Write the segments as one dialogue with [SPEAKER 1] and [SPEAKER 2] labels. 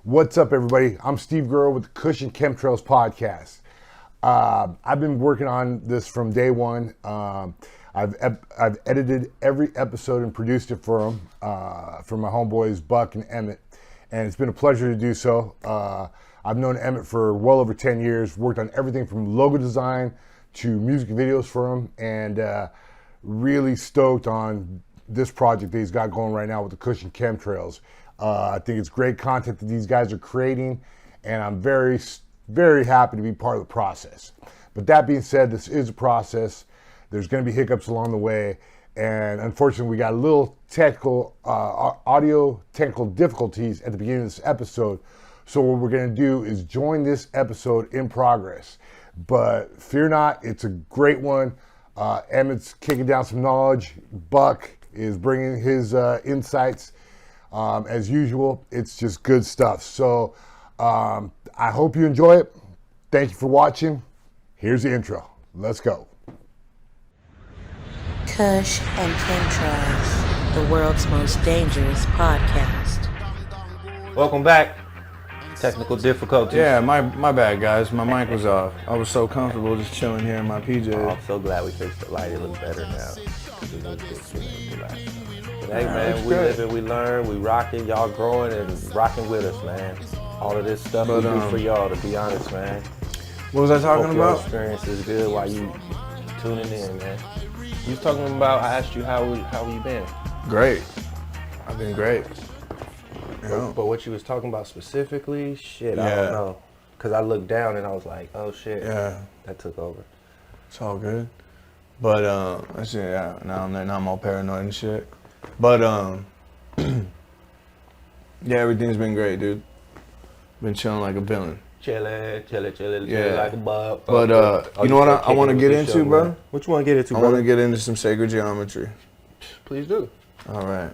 [SPEAKER 1] What's up, everybody? I'm Steve Gurr with the Kush and Chemtrails podcast. I've been working on this from day one. I've edited every episode and produced it for them, for my homeboys Buck and Emmett, and it's been a pleasure to do so. I've known Emmett for well over 10 years, worked on everything from logo design to music videos for him, and really stoked on this project that he's got going right now with the Kush and Chemtrails. I think it's great content that these guys are creating, and I'm very, very happy to be part of the process. But that being said, this is a process. There's going to be hiccups along the way, and unfortunately, we got a little technical, audio technical difficulties at the beginning of this episode. So what we're going to do is join this episode in progress. But fear not, it's a great one. Emmett's kicking down some knowledge. Buck is bringing his insights. As usual, it's just good stuff. So I hope you enjoy it. Thank you for watching. Here's the intro. Let's go.
[SPEAKER 2] Kush and Chemtrails, the world's most dangerous podcast.
[SPEAKER 3] Welcome back. Technical difficulties.
[SPEAKER 4] Yeah, my bad, guys. My mic was off. I was so comfortable just chilling here in my PJs.
[SPEAKER 3] Oh, I'm so glad we fixed the light. It looks better now. But hey, man, we live and we learn. We rocking. Y'all growing and rocking with us, man. All of this stuff we do for y'all, to be honest, man.
[SPEAKER 4] What was I talking
[SPEAKER 3] Hope
[SPEAKER 4] about?
[SPEAKER 3] Your experience is good while you tuning in, man. You was talking about, I asked you how you been.
[SPEAKER 4] Great. I've been great.
[SPEAKER 3] But what you was talking about specifically, shit, I don't know. Because I looked down and I was like, oh shit, that took over.
[SPEAKER 4] It's all good. But, now I'm all paranoid and shit. But, yeah, everything's been great, dude. Been chilling like a villain.
[SPEAKER 3] Chilling
[SPEAKER 4] Yeah.
[SPEAKER 3] like a bub.
[SPEAKER 4] But, you know what I want to get into, bro?
[SPEAKER 3] What you want to get into,
[SPEAKER 4] I
[SPEAKER 3] bro?
[SPEAKER 4] want to get into some sacred geometry.
[SPEAKER 3] Please do.
[SPEAKER 4] All right.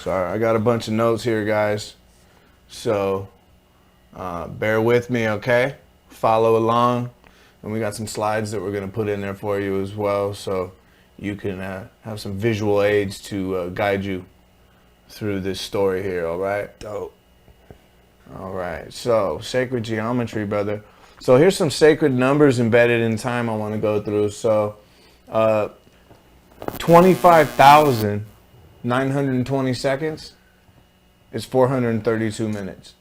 [SPEAKER 4] Sorry, I got a bunch of notes here, guys. So, bear with me, okay? Follow along. And we got some slides that we're going to put in there for you as well, so you can have some visual aids to guide you through this story here, all right?
[SPEAKER 3] Dope.
[SPEAKER 4] All right, so sacred geometry, brother. So here's some sacred numbers embedded in time I want to go through. So 25,920 seconds is 432 minutes.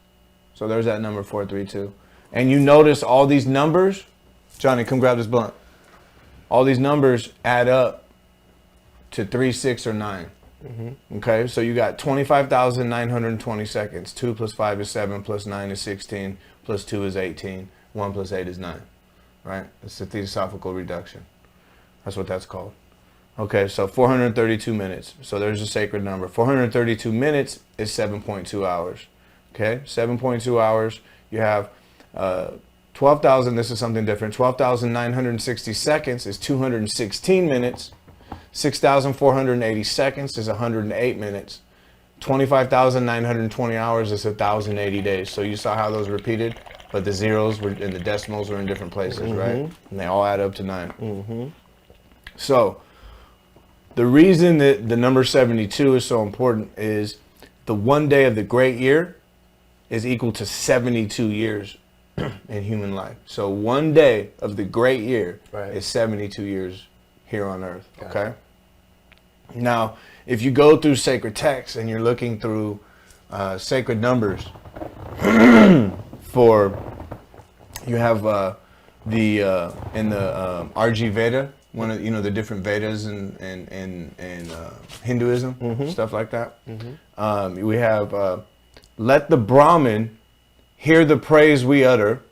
[SPEAKER 4] So there's that number 432. And you notice all these numbers, Johnny, come grab this blunt. All these numbers add up to 3, 6, or 9. Mm-hmm. Okay, so you got 25,920 seconds. 2 plus 5 is 7, plus 9 is 16, plus 2 is 18, 1 plus 8 is 9, right? It's the Theosophical reduction. That's what that's called. Okay, so 432 minutes. So there's a sacred number. 432 minutes is 7.2 hours. Okay, 7.2 hours. You have 12,000, this is something different. 12,960 seconds is 216 minutes. 6,480 seconds is 108 minutes. 25,920 hours is 1,080 days. So you saw how those repeated, but the zeros were and the decimals were in different places, right? And they all add up to 9. So the reason that the number 72 is so important is the one day of the great year is equal to 72 years in human life. So one day of the great year is 72 years here on earth, okay? Now, if you go through sacred texts and you're looking through sacred numbers for, you have in the RG Veda, one of the different Vedas in Hinduism, stuff like that. We have let the Brahmin hear the praise we utter.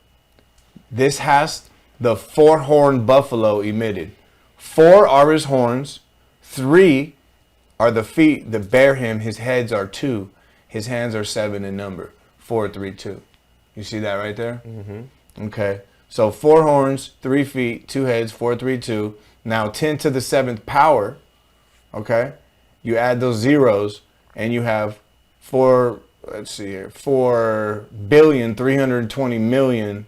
[SPEAKER 4] This has the 4-horned buffalo emitted. 4 are his horns, 3 are the feet that bear him. His heads are 2. His hands are 7 in number. 4, 3, 2. You see that right there? Okay. So 4 horns, 3 feet, 2 heads, 4, 3, 2. Now 10 to the 7th power. Okay. You add those zeros, and you have 4,320,000,000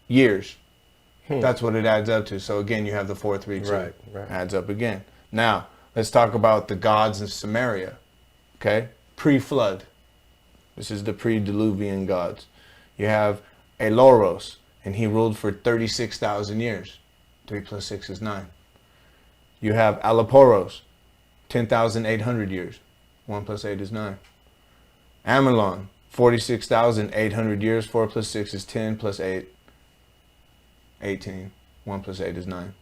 [SPEAKER 4] years. That's what it adds up to. So again, you have the 432.
[SPEAKER 3] Right.
[SPEAKER 4] Adds up again. Now, let's talk about the gods in Samaria. Okay? Pre-flood. This is the pre-Diluvian gods. You have Eloros, and he ruled for 36,000 years. 3 plus 6 is 9. You have Alaporos, 10,800 years. 1 plus 8 is 9. Amalon, 46,800 years. 4 plus 6 is 10 plus 8, 18. 1 plus 8 is 9.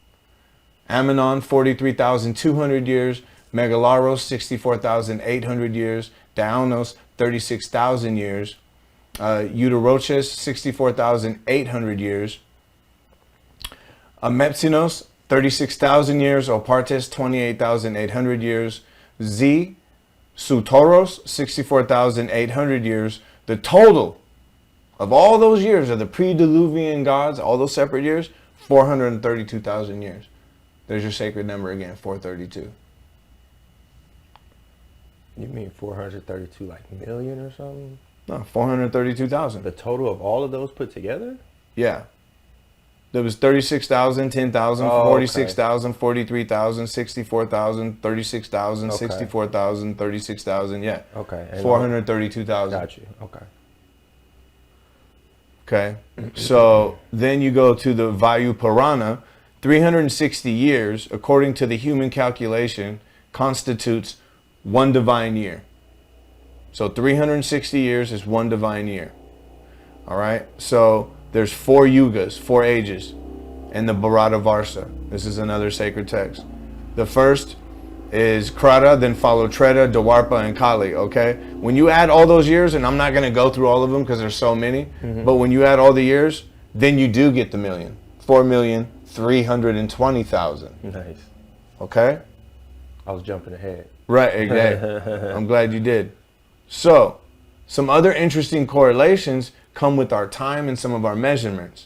[SPEAKER 4] Ammonon, 43,200 years. Megalaros, 64,800 years. Daonos, 36,000 years. Eutoroches, 64,800 years. Mepsinos, 36,000 years. Opartes, 28,800 years. Z, Sutoros, 64,800 years. The total of all those years of the pre-Diluvian gods, all those separate years, 432,000 years. There's your sacred number again, 432.
[SPEAKER 3] You mean 432 like million or something?
[SPEAKER 4] No, 432,000.
[SPEAKER 3] The total of all of those put together?
[SPEAKER 4] Yeah. There was 36,000, 10,000, 46,000, 43,000, 64,000, 36,000, 64,000, 36,000, yeah.
[SPEAKER 3] Okay. And
[SPEAKER 4] 432,000.
[SPEAKER 3] Got you. Okay.
[SPEAKER 4] Okay. So then you go to the Vayu Purana. 360 years, according to the human calculation, constitutes one divine year. So 360 years is one divine year. All right. So there's 4 yugas, 4 ages in the Bharata Varsa. This is another sacred text. The first is Krata, then follow Treta, Dwarpa, and Kali. Okay. When you add all those years, and I'm not going to go through all of them because there's so many, but when you add all the years, then you do get the million. 4,320,000.
[SPEAKER 3] Nice.
[SPEAKER 4] Okay.
[SPEAKER 3] I was jumping ahead.
[SPEAKER 4] Right, exactly. I'm glad you did. So, some other interesting correlations come with our time and some of our measurements.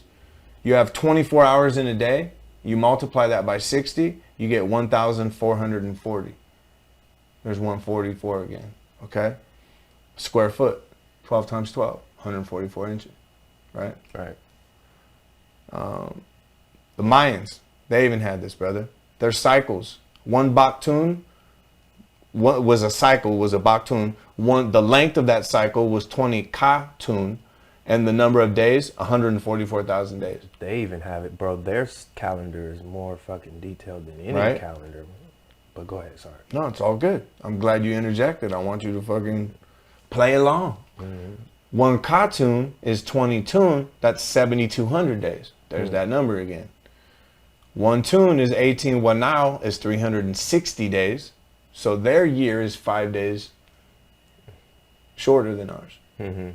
[SPEAKER 4] You have 24 hours in a day. You multiply that by 60, you get 1,440. There's 144 again, okay? Square foot, 12 times 12, 144 inches, right?
[SPEAKER 3] Right.
[SPEAKER 4] The Mayans, they even had this, brother. Their cycles. One Baktun was a cycle, was a Baktun. The length of that cycle was 20 Katun, and the number of days, 144,000 days.
[SPEAKER 3] They even have it, bro. Their calendar is more fucking detailed than any
[SPEAKER 4] Right?
[SPEAKER 3] calendar. But go ahead, sorry.
[SPEAKER 4] No, it's all good. I'm glad you interjected. I want you to fucking play along. One Katun is 20 Tun. That's 7,200 days. There's that number again. One Tun is 18 Wanao is 360 days. So their year is 5 days shorter than ours.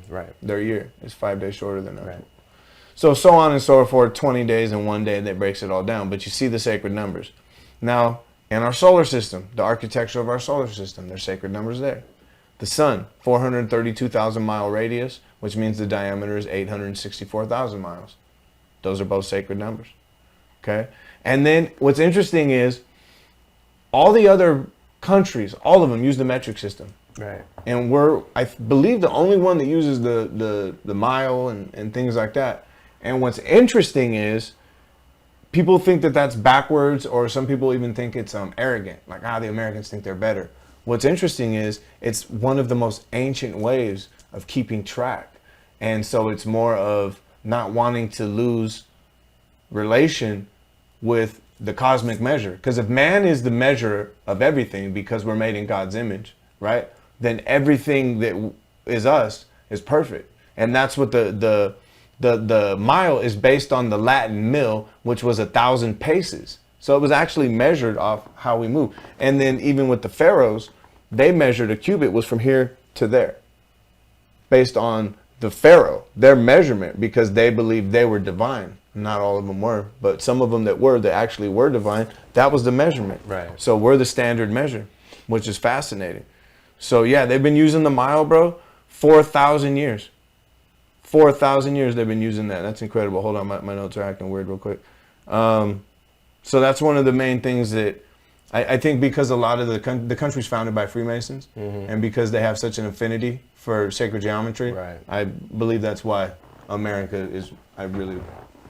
[SPEAKER 3] Right.
[SPEAKER 4] Their year is 5 days shorter than ours.
[SPEAKER 3] Right.
[SPEAKER 4] So on and so forth, 20 days and 1 day that breaks it all down. But you see the sacred numbers. Now, in our solar system, the architecture of our solar system, there's sacred numbers there. The sun, 432,000 mile radius, which means the diameter is 864,000 miles. Those are both sacred numbers. Okay? And then what's interesting is all the other countries, all of them use the metric system.
[SPEAKER 3] Right.
[SPEAKER 4] And I believe, the only one that uses the mile and things like that. And what's interesting is people think that that's backwards, or some people even think it's arrogant. Like, the Americans think they're better. What's interesting is it's one of the most ancient ways of keeping track. And so it's more of not wanting to lose relation with the cosmic measure. Because if man is the measure of everything, because we're made in God's image, right? Then everything that is us is perfect. And that's what the mile is based on, the Latin mil, which was 1,000 paces. So it was actually measured off how we move. And then even with the pharaohs, they measured a cubit was from here to there, based on the pharaoh, their measurement, because they believed they were divine. Not all of them were, but some of them that actually were divine, that was the measurement.
[SPEAKER 3] Right.
[SPEAKER 4] So we're the standard measure, which is fascinating. So yeah, they've been using the mile, bro, 4,000 years. 4,000 years they've been using that. That's incredible. Hold on, my notes are acting weird real quick. So that's one of the main things that I think, because a lot of the country's founded by Freemasons, and because they have such an affinity for sacred geometry,
[SPEAKER 3] right.
[SPEAKER 4] I believe that's why America is, I really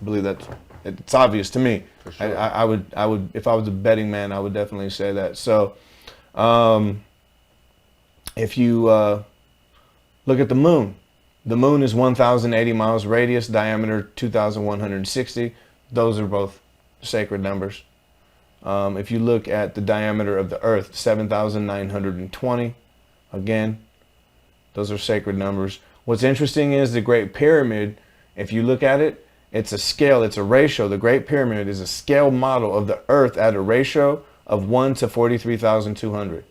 [SPEAKER 4] believe that it's obvious to me.
[SPEAKER 3] For sure.
[SPEAKER 4] I would, if I was a betting man, I would definitely say that. So, if you Look at the moon. The moon is 1,080 miles radius, diameter 2,160. Those are both sacred numbers. If you look at the diameter of the earth, 7,920. Again, those are sacred numbers. What's interesting is the Great Pyramid, if you look at it, it's a scale, it's a ratio. The Great Pyramid is a scale model of the earth at a ratio of 1 to 43,200.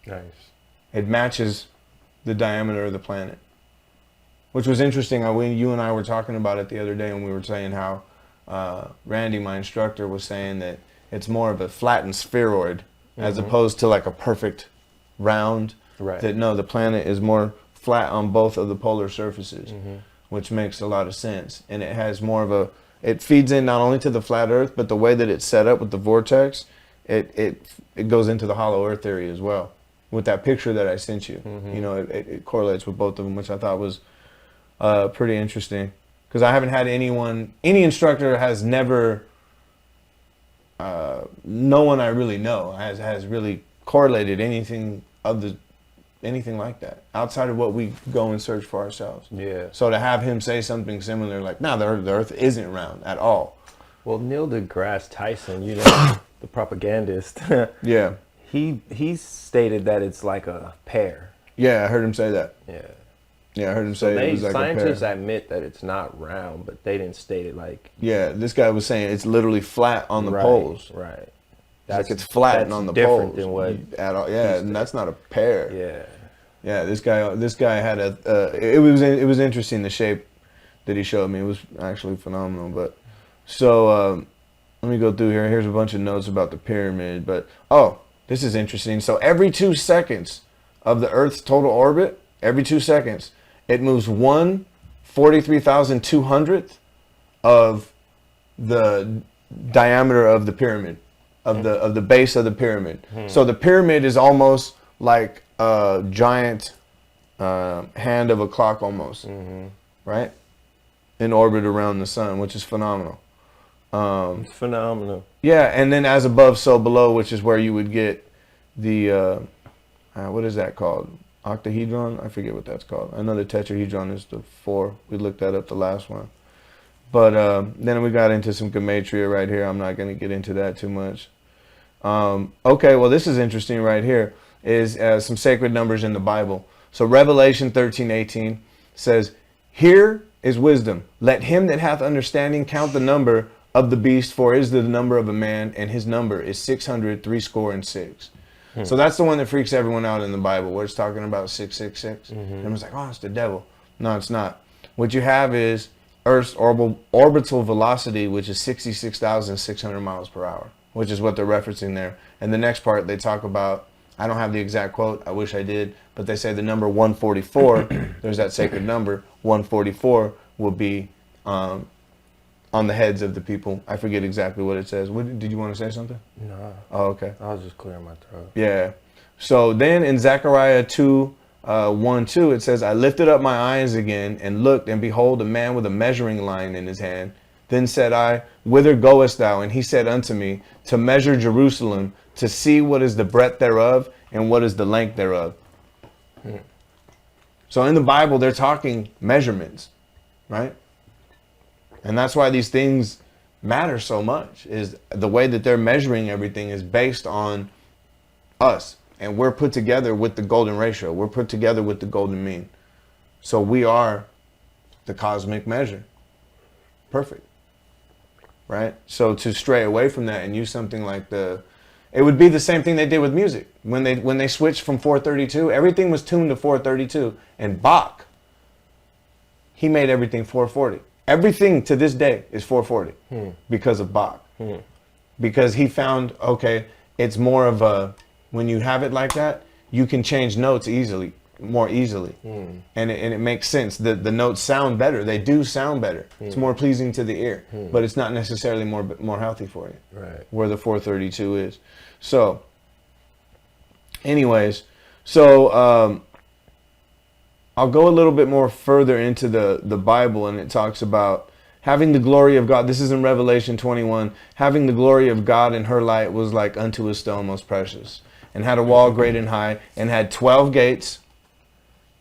[SPEAKER 3] Nice.
[SPEAKER 4] It matches the diameter of the planet, which was interesting. You and I were talking about it the other day, and we were saying how Randy, my instructor, was saying that it's more of a flattened spheroid as opposed to like a perfect round.
[SPEAKER 3] Right.
[SPEAKER 4] That no, the planet is more flat on both of the polar surfaces, which makes a lot of sense. And it has more of a, it feeds in not only to the flat Earth, but the way that it's set up with the vortex, it goes into the hollow Earth theory as well. With that picture that I sent you, you know, it correlates with both of them, which I thought was pretty interesting. Because I haven't had any instructor has never, no one I really know has really correlated anything like that outside of what we go and search for ourselves.
[SPEAKER 3] Yeah.
[SPEAKER 4] So to have him say something similar, like, no, the Earth isn't round at all.
[SPEAKER 3] Well, Neil deGrasse Tyson, you know, the propagandist.
[SPEAKER 4] Yeah.
[SPEAKER 3] He stated that it's like a pear.
[SPEAKER 4] Yeah, I heard him say that.
[SPEAKER 3] Yeah.
[SPEAKER 4] Yeah, I heard him say it was like a pear.
[SPEAKER 3] Scientists admit that it's not round, but they didn't state it like.
[SPEAKER 4] Yeah, this guy was saying it's literally flat on the poles.
[SPEAKER 3] Right.
[SPEAKER 4] Like it's flattened on the
[SPEAKER 3] different
[SPEAKER 4] poles.
[SPEAKER 3] Than what
[SPEAKER 4] at all. Yeah, and that's not a pear.
[SPEAKER 3] Yeah.
[SPEAKER 4] Yeah, this guy had it was interesting, the shape that he showed me. It was actually phenomenal. But so let me go through here. Here's a bunch of notes about the pyramid. But this is interesting. So every 2 seconds of the Earth's total orbit, every 2 seconds, it moves 1/43,200th of the diameter of the pyramid, of the base of the pyramid. So the pyramid is almost like a giant hand of a clock almost, right? In orbit around the sun, which is phenomenal.
[SPEAKER 3] It's phenomenal.
[SPEAKER 4] Yeah, and then as above, so below, which is where you would get the, what is that called? Octahedron? I forget what that's called. I know the tetrahedron is the 4. We looked that up the last one. But then we got into some gematria right here. I'm not going to get into that too much. Okay, well, this is interesting right here. Is some sacred numbers in the Bible. So Revelation 13:18 says, "Here is wisdom. Let him that hath understanding count the number of the beast, for it is the number of a man, and his number is 666." So that's the one that freaks everyone out in the Bible, where it's talking about 666. Everyone's like, oh, it's the devil. No, it's not. What you have is Earth's orbital velocity, which is 66,600 miles per hour, which is what they're referencing there. And the next part, they talk about, I don't have the exact quote, I wish I did, but they say the number 144, there's that sacred number, 144 will be on the heads of the people. I forget exactly what it says. Did you want to say something?
[SPEAKER 3] No.
[SPEAKER 4] Oh, okay.
[SPEAKER 3] I was just clearing my throat.
[SPEAKER 4] Yeah. So then in Zechariah 2:1-2, it says, "I lifted up my eyes again and looked, and behold, a man with a measuring line in his hand. Then said I, Whither goest thou? And he said unto me, To measure Jerusalem, to see what is the breadth thereof, and what is the length thereof." So in the Bible, they're talking measurements, right? And that's why these things matter so much, is the way that they're measuring everything is based on us. And we're put together with the golden ratio. We're put together with the golden mean. So we are the cosmic measure. Perfect. Right? So to stray away from that and use something like it would be the same thing they did with music. When they switched from 432, everything was tuned to 432. And Bach, he made everything 440. Everything to this day is 440 because of Bach. Because he found, okay, it's more of a, when you have it like that, you can change notes more easily. And it makes sense. The notes sound better. They do sound better. It's more pleasing to the ear, but it's not necessarily more healthy for you.
[SPEAKER 3] Right.
[SPEAKER 4] Where the 432 is. So, anyways, so I'll go a little bit more further into the Bible, and it talks about having the glory of God. This is in Revelation 21. Having the glory of God in her light was like unto a stone most precious. and had a wall great and high, and had 12 gates,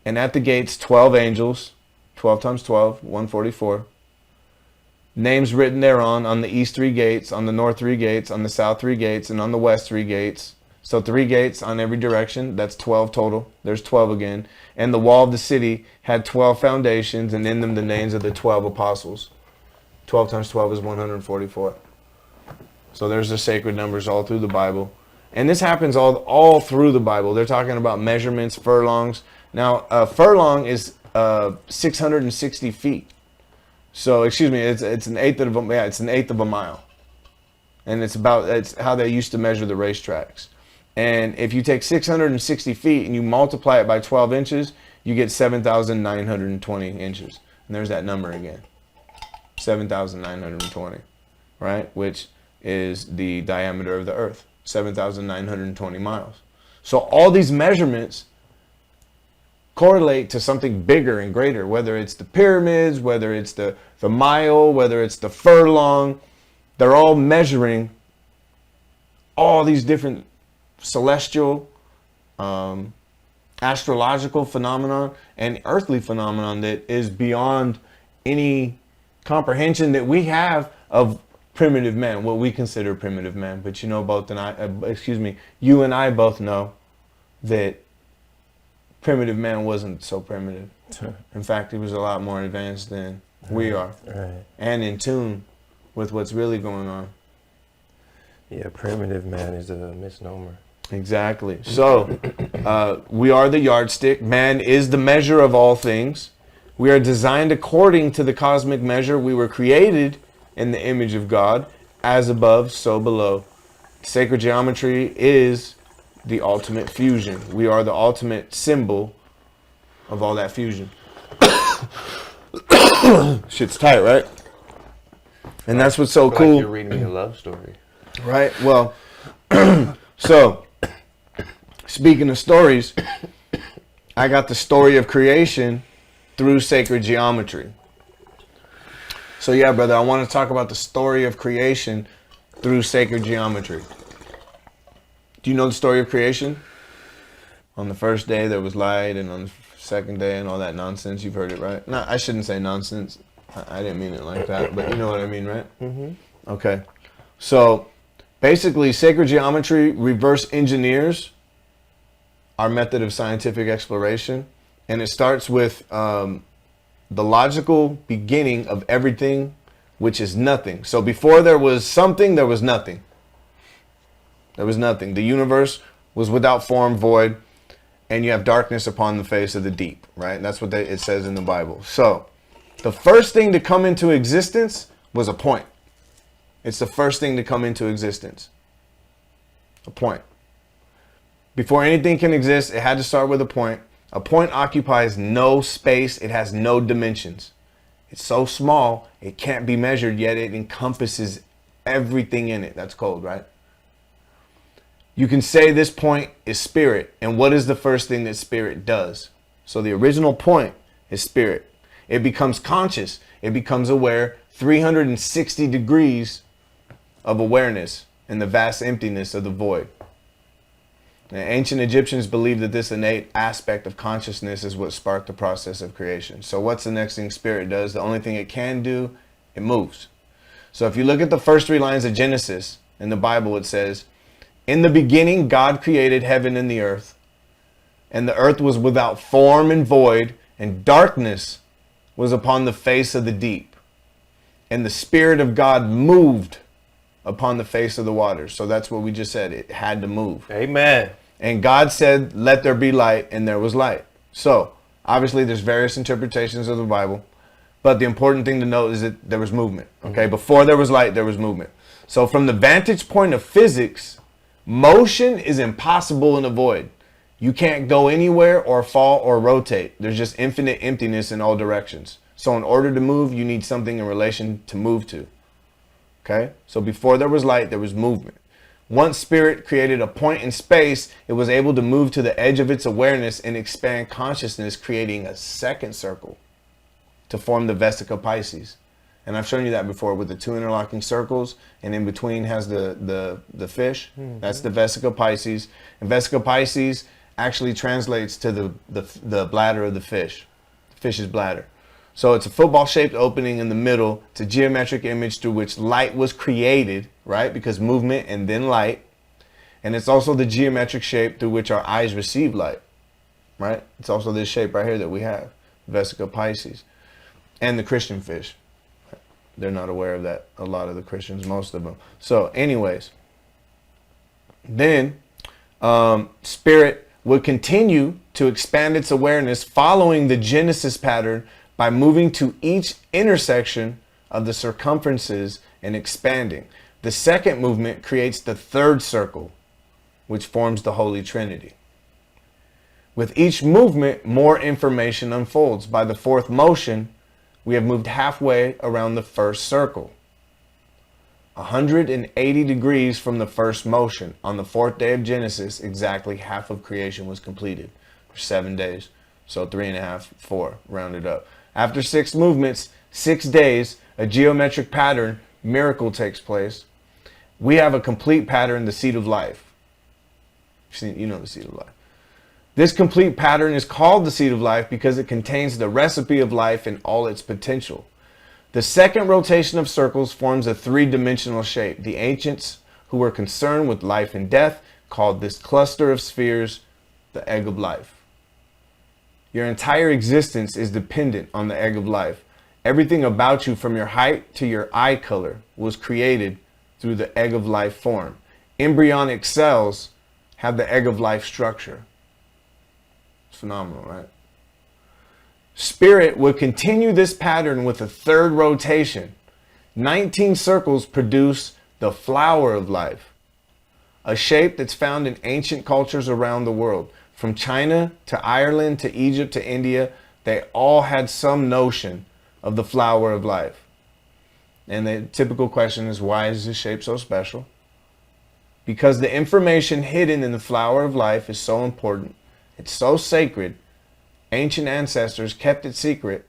[SPEAKER 4] and at the gates 12 angels, 12 times 12, 144. Names written thereon, on the east 3 gates, on the north 3 gates, on the south 3 gates, and on the west 3 gates. So 3 gates on every direction. That's 12 total. There's 12 again. And the wall of the city had 12 foundations, and in them the names of the 12 apostles. 12 times 12 is 144. So there's the sacred numbers all through the Bible. And this happens all through the Bible. They're talking about measurements, furlongs. Now, a furlong is 660 feet. So, excuse me, it's an eighth of a mile. And it's how they used to measure the racetracks. And if you take 660 feet and you multiply it by 12 inches, you get 7,920 inches. And there's that number again. 7,920, right? Which is the diameter of the earth. 7,920 miles. So all these measurements correlate to something bigger and greater, whether it's the pyramids, whether it's the mile, whether it's the furlong. They're all measuring all these different celestial, astrological phenomenon and earthly phenomenon that is beyond any comprehension that we have of primitive man, what we consider primitive man. But you and I both know that primitive man wasn't so primitive. In fact, he was a lot more advanced than we are, and in tune with what's really going on.
[SPEAKER 3] Yeah, primitive man is a misnomer.
[SPEAKER 4] Exactly. So we are the yardstick. Man is the measure of all things. We are designed according to the cosmic measure. We were created in the image of God, as above, so below. Sacred geometry is the ultimate fusion. We are the ultimate symbol of all that fusion. Shit's tight, right? And that's what's so cool.
[SPEAKER 3] Like you're reading me a love story.
[SPEAKER 4] Right? Well, so, speaking of stories, I got the story of creation through sacred geometry. So yeah, brother, I want to talk about the story of creation through sacred geometry. Do you know the story of creation? On the first day there was light, and on the second day and all that nonsense. You've heard it, right? No, I shouldn't say nonsense. I didn't mean it like that, but you know what I mean, right? Mm-hmm. Okay. So basically, sacred geometry reverse engineers our method of scientific exploration, and it starts with the logical beginning of everything, which is nothing. So before there was something, there was nothing. There was nothing. The universe was without form, void, and you have darkness upon the face of the deep, right? That's what it says in the Bible. So the first thing to come into existence was a point. It's the first thing to come into existence. A point. Before anything can exist, it had to start with a point. A point occupies no space. It has no dimensions. It's so small, it can't be measured, yet it encompasses everything in it. That's cold, right? You can say this point is spirit. And what is the first thing that spirit does? So the original point is spirit. It becomes conscious. It becomes aware. 360 degrees of awareness in the vast emptiness of the void. Now, ancient Egyptians believed that this innate aspect of consciousness is what sparked the process of creation. So what's the next thing spirit does? The only thing it can do, it moves. So if you look at the first 3 lines of Genesis in the Bible, it says, "In the beginning, God created heaven and the earth, and the earth was without form and void, and darkness was upon the face of the deep. And the Spirit of God moved upon the face of the waters." So that's what we just said. It had to move.
[SPEAKER 3] Amen.
[SPEAKER 4] And God said, "Let there be light," and there was light. So obviously there's various interpretations of the Bible, but the important thing to note is that there was movement. Okay, before there was light, there was movement. So from the vantage point of physics, motion is impossible in a void. You can't go anywhere or fall or rotate. There's just infinite emptiness in all directions. So in order to move, you need something in relation to move to. Okay, so before there was light, there was movement. Once spirit created a point in space, it was able to move to the edge of its awareness and expand consciousness, creating a second circle to form the Vesica Piscis. And I've shown you that before with the 2 interlocking circles, and in between has the fish. That's the Vesica Piscis. And Vesica Piscis actually translates to the bladder of the fish's bladder. So it's a football-shaped opening in the middle. It's a geometric image through which light was created, right? Because movement and then light. And it's also the geometric shape through which our eyes receive light, right? It's also this shape right here that we have, Vesica Piscis. And the Christian fish. They're not aware of that, a lot of the Christians, most of them. So anyways, then spirit would continue to expand its awareness following the Genesis pattern by moving to each intersection of the circumferences and expanding. The second movement creates the third circle, which forms the Holy Trinity. With each movement, more information unfolds. By the fourth motion, we have moved halfway around the first circle. 180 degrees from the first motion. On the fourth day of Genesis, exactly half of creation was completed for 7 days. So 3.5, 4, rounded up. After 6 movements, 6 days, a geometric pattern, miracle takes place. We have a complete pattern, the seed of life. You know the seed of life. This complete pattern is called the seed of life because it contains the recipe of life in all its potential. The second rotation of circles forms a 3-dimensional shape. The ancients who were concerned with life and death called this cluster of spheres the egg of life. Your entire existence is dependent on the egg of life. Everything about you, from your height to your eye color, was created through the egg of life form. Embryonic cells have the egg of life structure. It's phenomenal, right? Spirit would continue this pattern with a third rotation. 19 circles produce the flower of life, a shape that's found in ancient cultures around the world. From China to Ireland to Egypt to India, they all had some notion of the flower of life. And the typical question is, why is this shape so special? Because the information hidden in the flower of life is so important. It's so sacred. Ancient ancestors kept it secret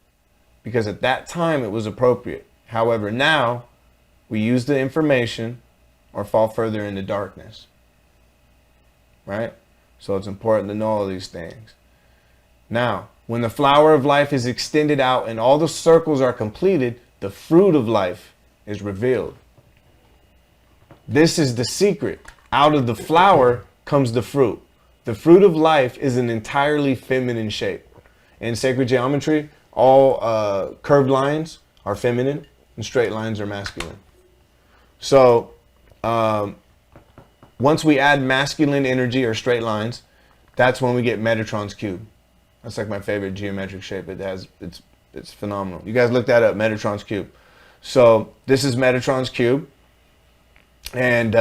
[SPEAKER 4] because at that time it was appropriate. However, now we use the information or fall further into darkness. Right? So it's important to know all these things. Now, when the flower of life is extended out and all the circles are completed, the fruit of life is revealed. This is the secret. Out of the flower comes the fruit. The fruit of life is an entirely feminine shape. In sacred geometry, all curved lines are feminine and straight lines are masculine. So once we add masculine energy or straight lines, that's when we get Metatron's cube. That's like my favorite geometric shape. It's phenomenal. You guys look that up, Metatron's cube. So this is Metatron's cube. And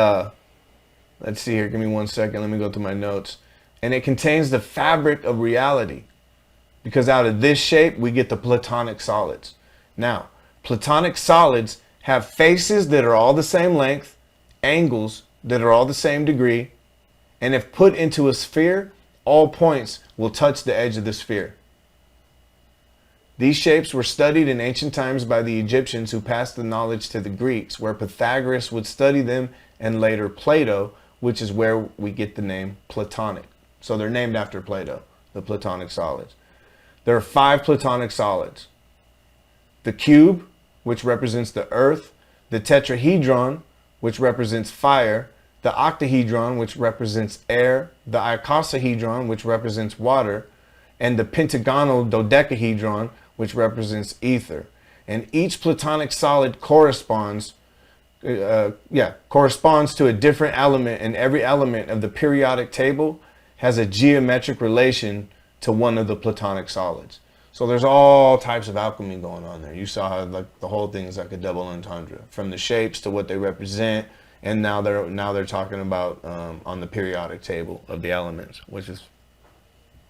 [SPEAKER 4] let's see here. Give me 1 second. Let me go through my notes. And it contains the fabric of reality. Because out of this shape, we get the platonic solids. Now, platonic solids have faces that are all the same length, angles that are all the same degree, and if put into a sphere, all points will touch the edge of the sphere. These shapes were studied in ancient times by the Egyptians, who passed the knowledge to the Greeks, where Pythagoras would study them, and later Plato, which is where we get the name Platonic. So they're named after Plato, the platonic solids. There are 5 platonic solids. The cube, which represents the earth, the tetrahedron, which represents fire, the octahedron, which represents air, the icosahedron, which represents water, and the pentagonal dodecahedron, which represents ether. And each platonic solid corresponds to a different element, and every element of the periodic table has a geometric relation to one of the platonic solids. So there's all types of alchemy going on there. You saw how like the whole thing is like a double entendre, from the shapes to what they represent, and now they're talking about on the periodic table of the elements, which is,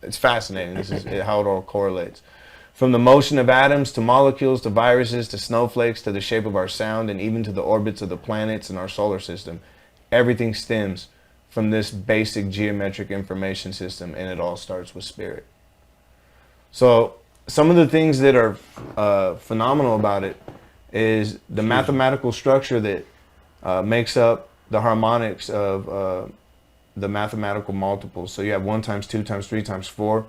[SPEAKER 4] it's fascinating. This is how it all correlates. From the motion of atoms to molecules to viruses to snowflakes to the shape of our sound and even to the orbits of the planets in our solar system, everything stems from this basic geometric information system, and it all starts with spirit. So some of the things that are phenomenal about it is the mathematical structure that makes up the harmonics of the mathematical multiples. So you have 1 times 2 times 3 times 4.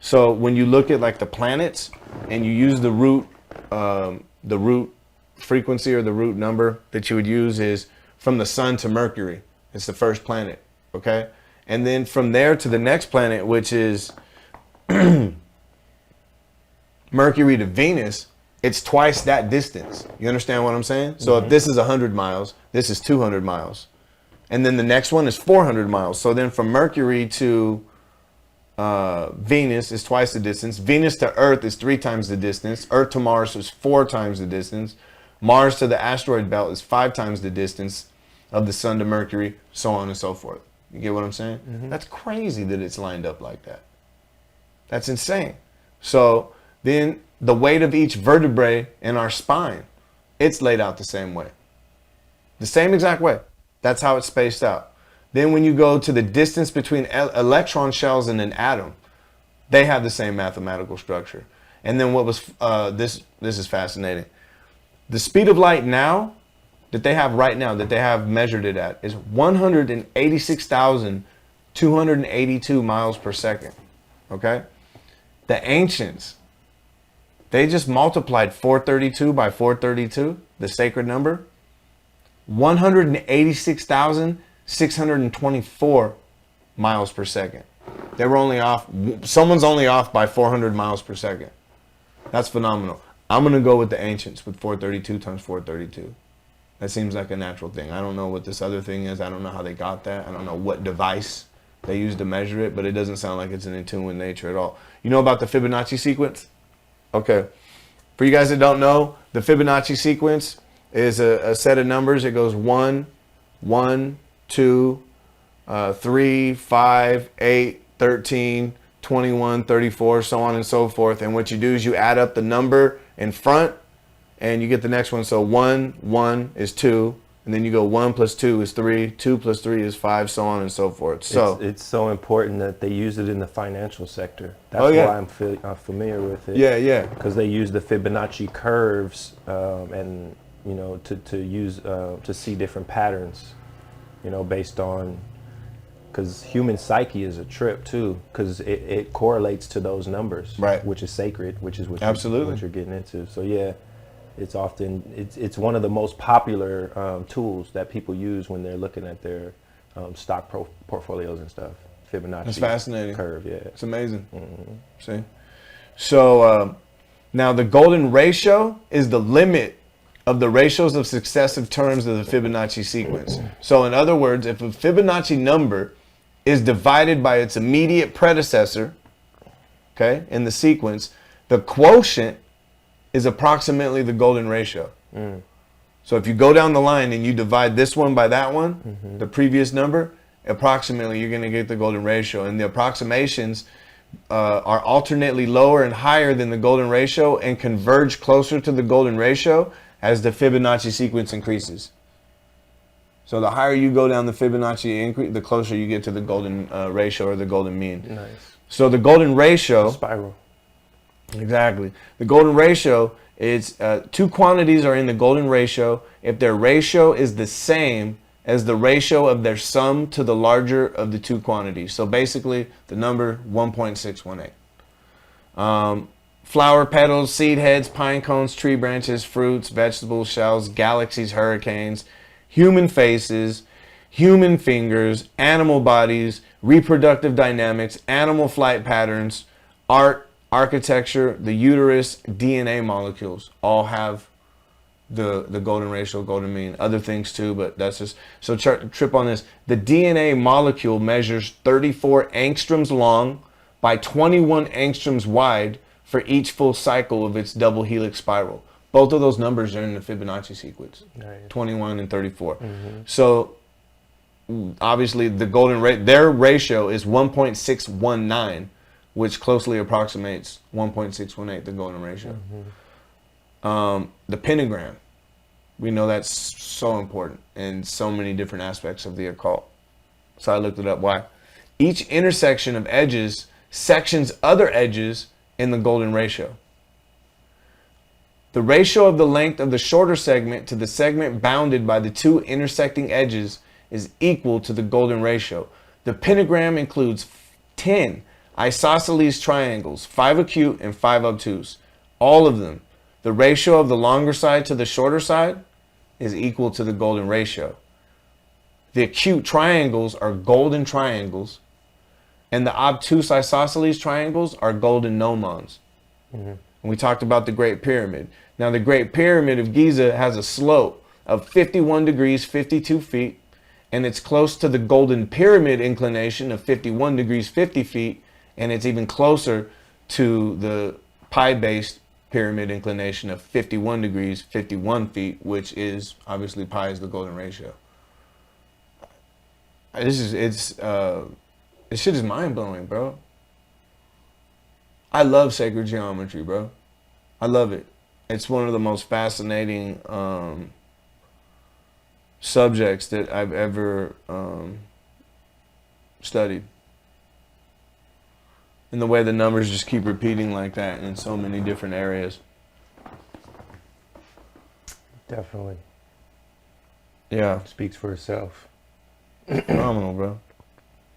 [SPEAKER 4] So when you look at like the planets and you use the root frequency or the root number that you would use is from the sun to Mercury. It's the first planet, okay? And then from there to the next planet, which is Mercury to Venus, it's twice that distance. You understand what I'm saying? So if this is 100 miles, this is 200 miles. And then the next one is 400 miles. So then from Mercury to Venus is twice the distance. Venus to Earth is 3 times the distance. Earth to Mars is 4 times the distance. Mars to the asteroid belt is 5 times the distance of the sun to Mercury, so on and so forth. You get what I'm saying? That's crazy that it's lined up like that. That's insane. So then the weight of each vertebrae in our spine, it's laid out the same way. The same exact way. That's how it's spaced out. Then when you go to the distance between electron shells and an atom, they have the same mathematical structure. And then what was, this is fascinating. The speed of light now, that they have right now, that they have measured it at, is 186,282 miles per second, okay? The ancients, they just multiplied 432 by 432, the sacred number, 186,624 miles per second. They were only off, someone's only off by 400 miles per second. That's phenomenal. I'm going to go with the ancients with 432 times 432. That seems like a natural thing. I don't know what this other thing is. I don't know how they got that. I don't know what device they used to measure it, but it doesn't sound like it's in tune with nature at all. You know about the Fibonacci sequence? Okay. For you guys that don't know, the Fibonacci sequence is a set of numbers. It goes 1, 1, 2, 3, 5, 8, 13, 21, 34, so on and so forth. And what you do is you add up the number in front and you get the next one. So 1, 1 is 2. And then you go 1 plus 2 is 3, 2 plus 3 is 5, so on and so forth. So
[SPEAKER 3] it's so important that they use it in the financial sector. That's why I'm familiar with it.
[SPEAKER 4] Yeah, yeah.
[SPEAKER 3] Because they use the Fibonacci curves and you know to use to see different patterns, you know, based on, because human psyche is a trip too, because it correlates to those numbers,
[SPEAKER 4] right?
[SPEAKER 3] Which is sacred, which is what
[SPEAKER 4] absolutely
[SPEAKER 3] what you're getting into. So yeah. It's often, it's one of the most popular tools that people use when they're looking at their stock portfolios and stuff. Fibonacci.
[SPEAKER 4] That's fascinating.
[SPEAKER 3] Curve, yeah.
[SPEAKER 4] It's amazing. See? So now the golden ratio is the limit of the ratios of successive terms of the Fibonacci sequence. So in other words, if a Fibonacci number is divided by its immediate predecessor, okay, in the sequence, the quotient is approximately the golden ratio. So if you go down the line and you divide this one by that one, the previous number, approximately you're going to get the golden ratio. And the approximations are alternately lower and higher than the golden ratio and converge closer to the golden ratio as the Fibonacci sequence increases. So the higher you go down the Fibonacci increase, the closer you get to the golden ratio or the golden mean.
[SPEAKER 3] Nice.
[SPEAKER 4] So the golden ratio...
[SPEAKER 3] Spiral.
[SPEAKER 4] Exactly. The golden ratio is two quantities are in the golden ratio if their ratio is the same as the ratio of their sum to the larger of the two quantities. So basically the number 1.618. Flower petals, seed heads, pine cones, tree branches, fruits, vegetables, shells, galaxies, hurricanes, human faces, human fingers, animal bodies, reproductive dynamics, animal flight patterns, art, architecture, the uterus, DNA molecules all have the golden ratio, golden mean. Other things too, but that's just, so trip on this. The DNA molecule measures 34 angstroms long by 21 angstroms wide for each full cycle of its double helix spiral. Both of those numbers are in the Fibonacci sequence, nice. 21 and 34. So obviously the golden rate, their ratio is 1.619. which closely approximates 1.618, the golden ratio. The pentagram, we know that's so important in so many different aspects of the occult. So I looked it up. Why? Each intersection of edges sections other edges in the golden ratio. The ratio of the length of the shorter segment to the segment bounded by the two intersecting edges is equal to the golden ratio. The pentagram includes 10 isosceles triangles, 5 acute and 5 obtuse. All of them. The ratio of the longer side to the shorter side is equal to the golden ratio. The acute triangles are golden triangles, and the obtuse isosceles triangles are golden gnomons. And we talked about the Great Pyramid. Now, the Great Pyramid of Giza has a slope of 51 degrees, 52 feet, and it's close to the Golden Pyramid inclination of 51 degrees, 50 feet, and it's even closer to the pi-based pyramid inclination of 51 degrees, 51 feet, which is, obviously, pi is the golden ratio. This shit is mind-blowing, bro. I love sacred geometry, bro. I love it. It's one of the most fascinating subjects that I've ever studied. And the way the numbers just keep repeating like that in so many different areas.
[SPEAKER 3] Definitely.
[SPEAKER 4] Yeah.
[SPEAKER 3] Speaks for itself.
[SPEAKER 4] Phenomenal, bro.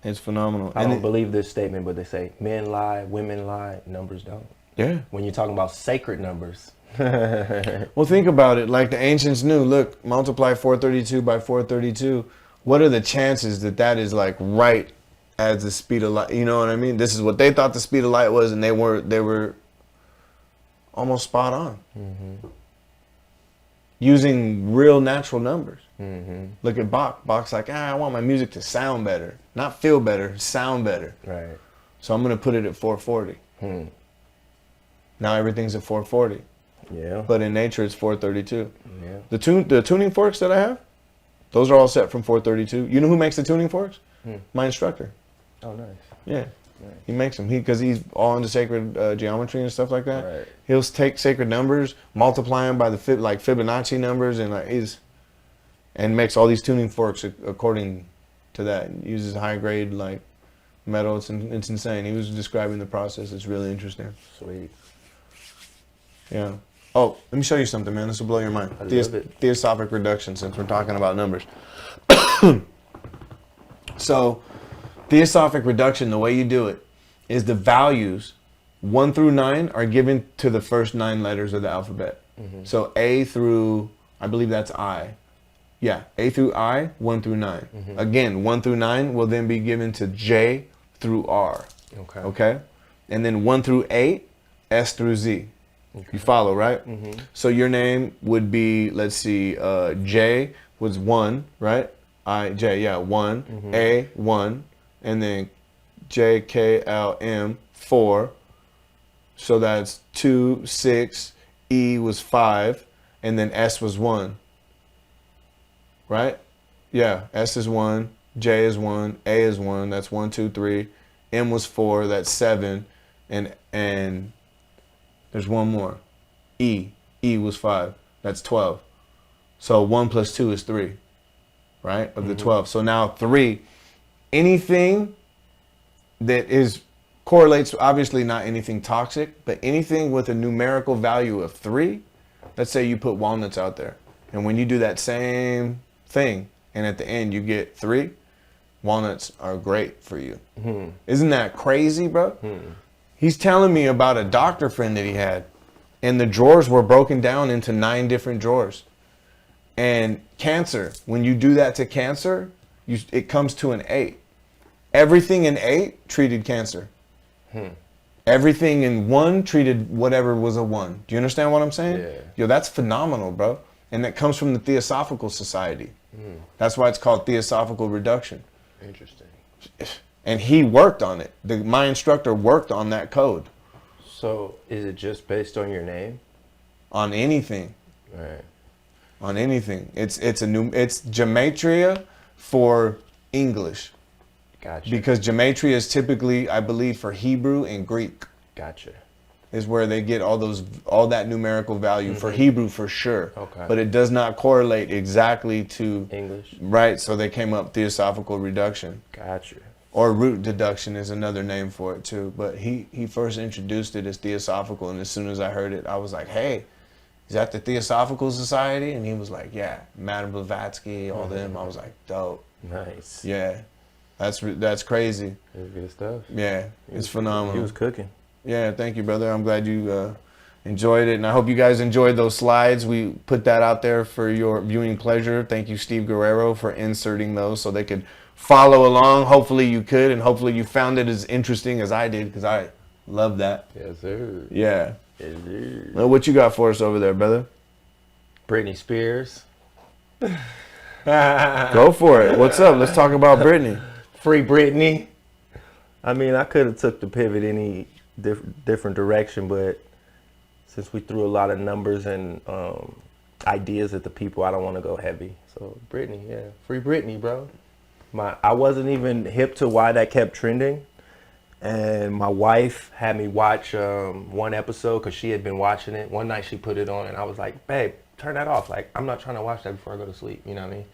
[SPEAKER 4] It's phenomenal.
[SPEAKER 3] I don't believe this statement, but they say men lie, women lie, numbers don't.
[SPEAKER 4] Yeah.
[SPEAKER 3] When you're talking about sacred numbers.
[SPEAKER 4] Well, think about it. Like the ancients knew, look, multiply 432 by 432. What are the chances that that is like right as the speed of light? You know what I mean? This is what they thought the speed of light was, and they were almost spot on. Mm-hmm. Using real natural numbers. Mm-hmm. Look at Bach. Bach's like, I want my music to sound better. Not feel better, sound better.
[SPEAKER 3] Right.
[SPEAKER 4] So I'm going to put it at 440. Now everything's at 440. Yeah. But in nature, it's 432. Yeah. The tuning forks that I have, those are all set from 432. You know who makes the tuning forks? My instructor.
[SPEAKER 3] Oh, nice.
[SPEAKER 4] Yeah. Nice. He makes them. Because he's all into sacred geometry and stuff like that.
[SPEAKER 3] Right.
[SPEAKER 4] He'll take sacred numbers, multiply them by the Fibonacci numbers, and and makes all these tuning forks according to that. Uses high grade metal. It's insane. He was describing the process. It's really interesting.
[SPEAKER 3] Sweet.
[SPEAKER 4] Yeah. Oh, let me show you something, man. This will blow your mind. Theosophic reduction, since we're talking about numbers. So, Theosophic reduction, the way you do it is the values 1 through 9 are given to the first 9 letters of the alphabet. Mm-hmm. So A through, I believe that's I. Yeah, A through I, 1 through 9. Mm-hmm. Again, 1 through 9 will then be given to J through R. Okay? And then 1 through 8, S through Z. Okay. You follow, right? Mm-hmm. So your name would be, let's see, J was 1, right? J, yeah, 1. Mm-hmm. A, 1. And then J, K, L, M, 4. So that's 2, 6. E was 5. And then S was 1. Right? Yeah, S is 1. J is 1. A is 1. That's 1, 2, 3. M was 4. That's 7. And there's one more. E. E was 5. That's 12. So 1 plus 2 is 3. Right? Of the 12. So now 3. Anything that correlates, obviously not anything toxic, but anything with a numerical value of 3, let's say you put walnuts out there. And when you do that same thing, and at the end you get 3, walnuts are great for you. Mm-hmm. Isn't that crazy, bro? Mm-hmm. He's telling me about a doctor friend that he had, and the drawers were broken down into 9 different drawers. And cancer, when you do that to cancer, it comes to an 8. Everything in 8 treated cancer. Everything in 1 treated whatever was a 1. Do you understand what I'm saying? Yeah. Yo, that's phenomenal, bro. And that comes from the Theosophical Society. That's why it's called Theosophical Reduction.
[SPEAKER 3] Interesting.
[SPEAKER 4] And he worked on it. My instructor worked on that code.
[SPEAKER 3] So is it just based on your name?
[SPEAKER 4] On anything.
[SPEAKER 3] Right.
[SPEAKER 4] On anything. It's gematria for English.
[SPEAKER 3] Gotcha.
[SPEAKER 4] Because gematria is typically, I believe, for Hebrew and Greek.
[SPEAKER 3] Gotcha.
[SPEAKER 4] Is where they get all that numerical value for Hebrew for sure.
[SPEAKER 3] Okay.
[SPEAKER 4] But it does not correlate exactly to
[SPEAKER 3] English.
[SPEAKER 4] Right. So they came up Theosophical reduction.
[SPEAKER 3] Gotcha.
[SPEAKER 4] Or root deduction is another name for it too. But he first introduced it as Theosophical, and as soon as I heard it, I was like, hey, he's at the Theosophical Society, and he was like, yeah, Madame Blavatsky, all them. I was like, dope.
[SPEAKER 3] Nice.
[SPEAKER 4] Yeah, that's crazy.
[SPEAKER 3] That's good stuff.
[SPEAKER 4] Yeah, it's phenomenal.
[SPEAKER 3] He was cooking.
[SPEAKER 4] Yeah, thank you, brother. I'm glad you enjoyed it, and I hope you guys enjoyed those slides. We put that out there for your viewing pleasure. Thank you, Steve Guerrero, for inserting those so they could follow along. Hopefully you could, and hopefully you found it as interesting as I did, because I love that.
[SPEAKER 3] Yes, sir.
[SPEAKER 4] Yeah.
[SPEAKER 3] Yes, sir.
[SPEAKER 4] Well, what you got for us over there, brother?
[SPEAKER 3] Britney Spears.
[SPEAKER 4] Go for it. What's up? Let's talk about Britney.
[SPEAKER 3] Free Britney. I mean, I could have took the pivot any different direction, but since we threw a lot of numbers and ideas at the people, I don't want to go heavy. So Britney, yeah, free Britney, bro. I wasn't even hip to why that kept trending, and my wife had me watch one episode because she had been watching it. One night she put it on, and I was like, "Babe, turn that off. Like, I'm not trying to watch that before I go to sleep." You know what I mean?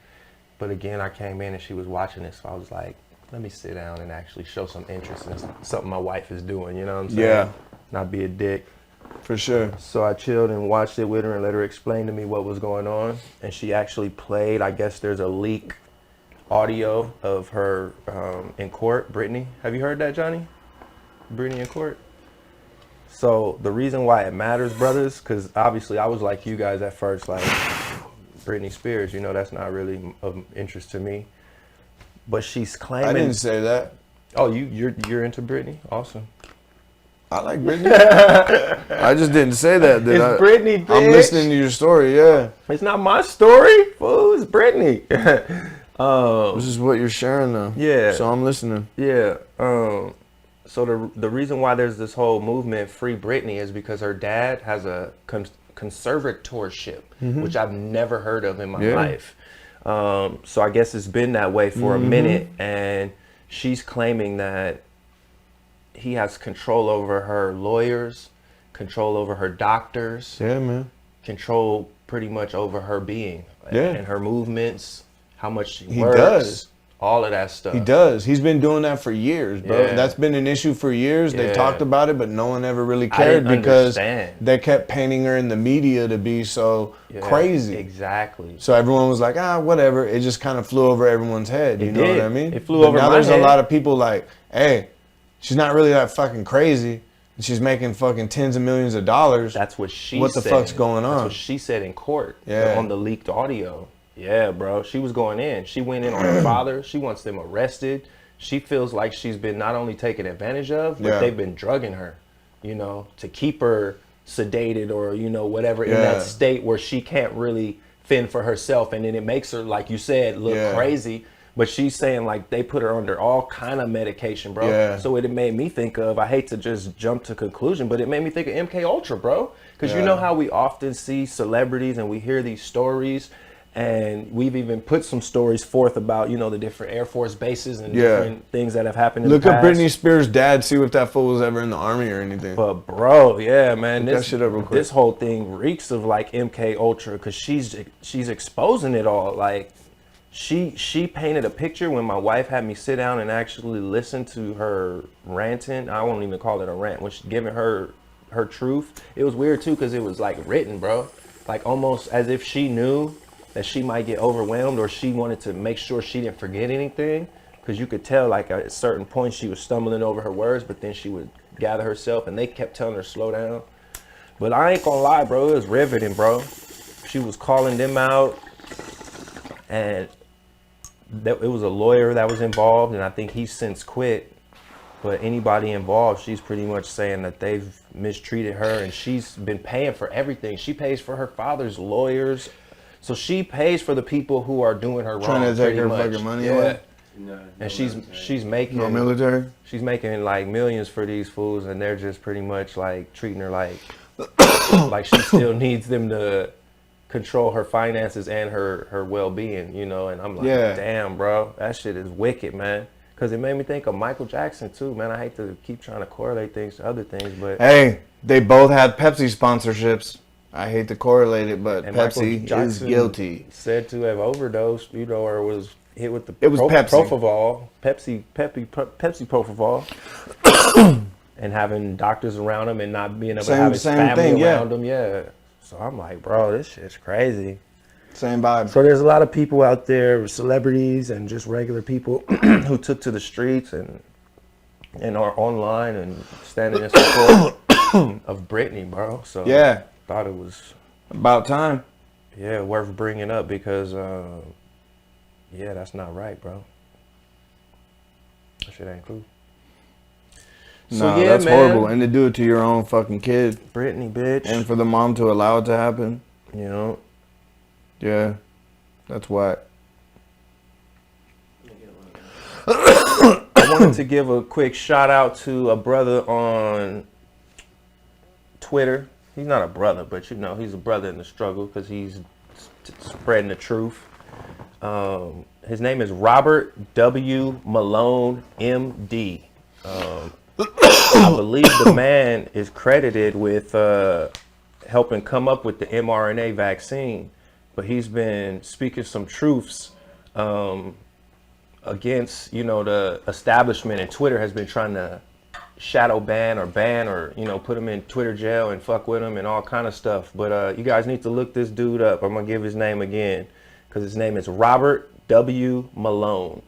[SPEAKER 3] But again, I came in and she was watching it, so I was like, "Let me sit down and actually show some interest in something my wife is doing." You know what I'm saying?
[SPEAKER 4] Yeah.
[SPEAKER 3] Not be a dick.
[SPEAKER 4] For sure.
[SPEAKER 3] So I chilled and watched it with her and let her explain to me what was going on. And she actually played, I guess there's a leak audio of her in court, Britney. Have you heard that, Johnny? Britney in court? So the reason why it matters, brothers, because obviously I was like you guys at first, like Britney Spears, you know, that's not really of interest to me. But she's claiming.
[SPEAKER 4] I didn't say that.
[SPEAKER 3] Oh, you're into Britney? Awesome.
[SPEAKER 4] I like Britney. I just didn't say that.
[SPEAKER 3] It's Britney, bitch.
[SPEAKER 4] I'm listening to your story, yeah.
[SPEAKER 3] It's not my story, fool. It's Britney.
[SPEAKER 4] This is what you're sharing, though.
[SPEAKER 3] Yeah.
[SPEAKER 4] So I'm listening.
[SPEAKER 3] Yeah. So the reason why there's this whole movement, Free Britney, is because her dad has a conservatorship, which I've never heard of in my life. So I guess it's been that way for a minute, and she's claiming that he has control over her lawyers, control over her doctors, control pretty much over her being and her movements, how much she works.
[SPEAKER 4] Does.
[SPEAKER 3] All of that stuff.
[SPEAKER 4] He does. He's been doing that for years, bro.
[SPEAKER 3] Yeah.
[SPEAKER 4] That's been an issue for years. They talked about it, but no one ever really
[SPEAKER 3] I
[SPEAKER 4] cared
[SPEAKER 3] didn't
[SPEAKER 4] because
[SPEAKER 3] understand.
[SPEAKER 4] they kept painting her in the media to be so crazy.
[SPEAKER 3] Exactly.
[SPEAKER 4] So everyone was like, whatever. It just kind of flew over everyone's head. You know what I mean?
[SPEAKER 3] It flew over my head.
[SPEAKER 4] Now there's a lot of people like, hey, she's not really that fucking crazy. And she's making fucking tens of millions of dollars.
[SPEAKER 3] That's what she said.
[SPEAKER 4] What the fuck's going on?
[SPEAKER 3] That's what she said in court
[SPEAKER 4] Yeah.
[SPEAKER 3] on the leaked audio. Yeah, bro. She was going in. She went in on her father. She wants them arrested. She feels like she's been not only taken advantage of, but they've been drugging her, you know, to keep her sedated or, you know, whatever in that state where she can't really fend for herself. And then it makes her, like you said, look crazy. But she's saying like they put her under all kind of medication, bro.
[SPEAKER 4] Yeah.
[SPEAKER 3] So it made me think of, I hate to just jump to conclusion, but it made me think of MK Ultra, bro. Because you know how we often see celebrities and we hear these stories. And we've even put some stories forth about, you know, the different Air Force bases and different things that have happened in
[SPEAKER 4] Look
[SPEAKER 3] the past.
[SPEAKER 4] up Britney Spears' dad, see if that fool was ever in the army or anything.
[SPEAKER 3] But bro, yeah, man,
[SPEAKER 4] Look that shit up real quick.
[SPEAKER 3] This whole thing reeks of like MK Ultra because she's exposing it all. Like she painted a picture when my wife had me sit down and actually listen to her ranting. I won't even call it a rant. When she's giving her truth, it was weird too because it was like written, bro, like almost as if she knew that she might get overwhelmed or she wanted to make sure she didn't forget anything, because you could tell like at certain points she was stumbling over her words, but then she would gather herself and they kept telling her slow down. But I ain't gonna lie, bro, it was riveting, bro. She was calling them out, and it was a lawyer that was involved, and I think he's since quit. But anybody involved, she's pretty much saying that they've mistreated her, and she's been paying for everything. She pays for her father's lawyers. So she pays for the people who are doing her wrong.
[SPEAKER 4] Trying to take her
[SPEAKER 3] much.
[SPEAKER 4] fucking money away.
[SPEAKER 3] And she's making
[SPEAKER 4] military.
[SPEAKER 3] She's making like millions for these fools, and they're just pretty much like treating her like like she still needs them to control her finances and her well-being, you know. And I'm like, damn, bro, that shit is wicked, man. Because it made me think of Michael Jackson too, man. I hate to keep trying to correlate things to other things, but
[SPEAKER 4] hey, they both had Pepsi sponsorships. I hate to correlate it, but
[SPEAKER 3] and
[SPEAKER 4] Pepsi is guilty.
[SPEAKER 3] Said to have overdosed, you know, or was hit with the
[SPEAKER 4] Pepsi.
[SPEAKER 3] Propofol, Pepsi Propofol, and having doctors around him and not being able to have his family around him. Yeah, So I'm like, bro, this shit's crazy.
[SPEAKER 4] Same vibe.
[SPEAKER 3] So there's a lot of people out there, celebrities and just regular people who took to the streets and are online and standing in support of Britney, bro. So
[SPEAKER 4] Yeah.
[SPEAKER 3] thought it was
[SPEAKER 4] About time.
[SPEAKER 3] worth bringing up because that's not right, bro. That shit ain't cool.
[SPEAKER 4] No, that's horrible. And to do it to your own fucking kid.
[SPEAKER 3] Britney, bitch.
[SPEAKER 4] And for the mom to allow it to happen.
[SPEAKER 3] You know.
[SPEAKER 4] Yeah. That's whack.
[SPEAKER 3] I wanted to give a quick shout out to a brother on Twitter. He's not a brother, but you know, he's a brother in the struggle because he's spreading the truth. His name is Robert W. Malone, MD. I believe the man is credited with helping come up with the mRNA vaccine, but he's been speaking some truths against, you know, the establishment, and Twitter has been trying to shadow ban or, you know, put him in Twitter jail and fuck with him and all kind of stuff. But you guys need to look this dude up. I'm gonna give his name again because his name is Robert W. Malone.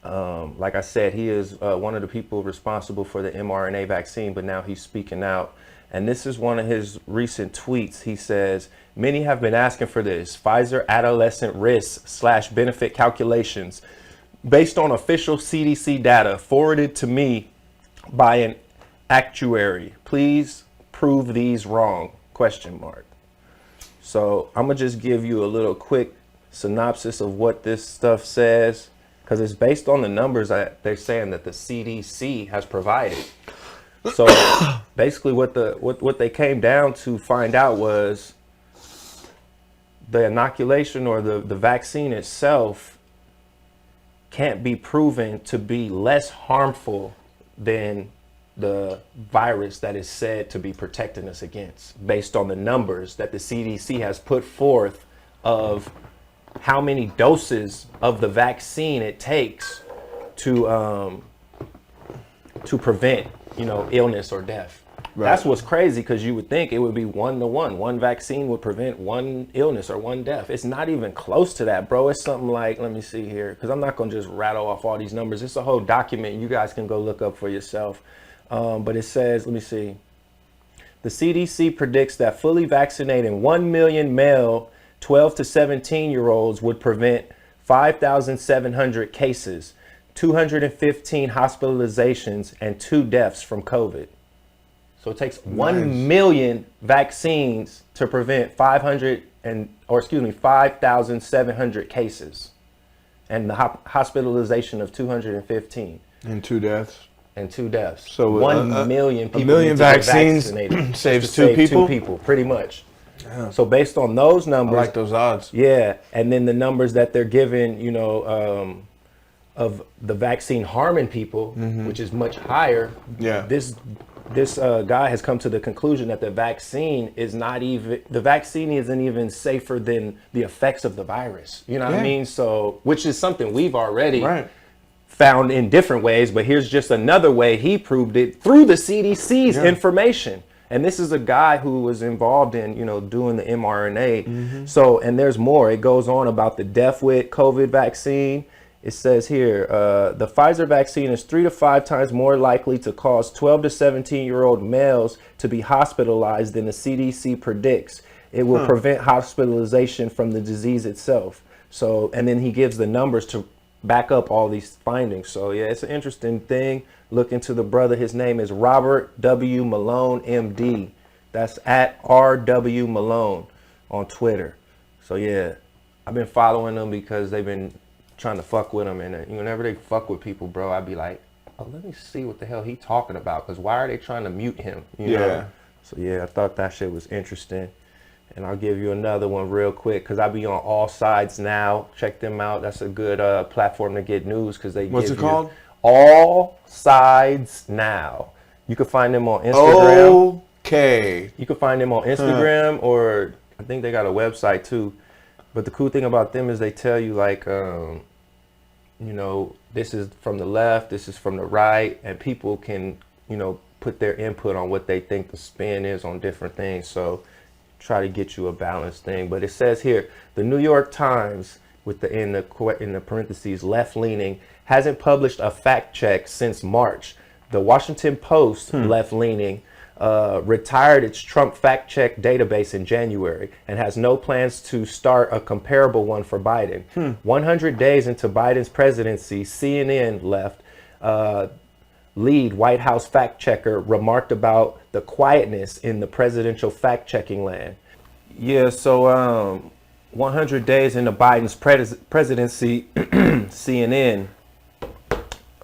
[SPEAKER 3] Like I said, he is one of the people responsible for the mRNA vaccine, but now he's speaking out. And this is one of his recent tweets. He says, many have been asking for this Pfizer adolescent risk/benefit calculations based on official CDC data forwarded to me by an actuary. Please prove these wrong, ? So I'm gonna just give you a little quick synopsis of what this stuff says, because it's based on the numbers that they're saying that the CDC has provided. So basically what they came down to find out was the inoculation or the vaccine itself can't be proven to be less harmful than the virus that is said to be protecting us against, based on the numbers that the CDC has put forth of how many doses of the vaccine it takes to prevent, you know, illness or death. Right. That's what's crazy, because you would think it would be 1-to-1. One vaccine would prevent one illness or one death. It's not even close to that, bro. It's something like, let me see here, because I'm not going to just rattle off all these numbers. It's a whole document you guys can go look up for yourself. But it says, let me see. The CDC predicts that fully vaccinating 1 million male 12 to 17-year-olds would prevent 5,700 cases, 215 hospitalizations, and 2 deaths from COVID. So it takes 1 million vaccines to prevent 5,700 cases, and the hospitalization of 215.
[SPEAKER 4] And 2 deaths.
[SPEAKER 3] And 2 deaths.
[SPEAKER 4] So
[SPEAKER 3] 1 million people.
[SPEAKER 4] A million vaccines saves 2 people.
[SPEAKER 3] 2 people, pretty much. Yeah. So based on those numbers,
[SPEAKER 4] I like those odds.
[SPEAKER 3] Yeah, and then the numbers that they're giving, you know, of the vaccine harming people, which is much higher. Yeah. This guy has come to the conclusion that the vaccine isn't even safer than the effects of the virus. You know what I mean? So, which is something we've already found in different ways, but here's just another way he proved it through the CDC's information. And this is a guy who was involved in, you know, doing the mRNA. So, and there's more. It goes on about the death with COVID vaccine. It says here, the Pfizer vaccine is 3 to 5 times more likely to cause 12 to 17-year-old males to be hospitalized than the CDC predicts. It will prevent hospitalization from the disease itself. So, and then he gives the numbers to back up all these findings. So yeah, it's an interesting thing. Look into the brother. His name is Robert W. Malone, MD. That's at RW Malone on Twitter. So yeah, I've been following them because they've been trying to fuck with them. And whenever they fuck with people, bro, I'd be like, oh, let me see what the hell he talking about. Because why are they trying to mute him? You know? So yeah, I thought that shit was interesting. And I'll give you another one real quick, because I be on All Sides Now. Check them out. That's a good platform to get news, because they
[SPEAKER 4] What's
[SPEAKER 3] give
[SPEAKER 4] it called?
[SPEAKER 3] All Sides Now. You can find them on Instagram.
[SPEAKER 4] Okay.
[SPEAKER 3] You can find them on Instagram, or I think they got a website too. But the cool thing about them is they tell you, like, you know, this is from the left, this is from the right, and people can, you know, put their input on what they think the spin is on different things. So try to get you a balanced thing. But it says here, the New York Times, with the in the parentheses left-leaning, hasn't published a fact check since March. The Washington Post, left-leaning, retired its Trump fact check database in January and has no plans to start a comparable one for Biden. 100 days into Biden's presidency, CNN left lead White House fact checker remarked about the quietness in the presidential fact checking land. Yeah, so 100 days into Biden's presidency, CNN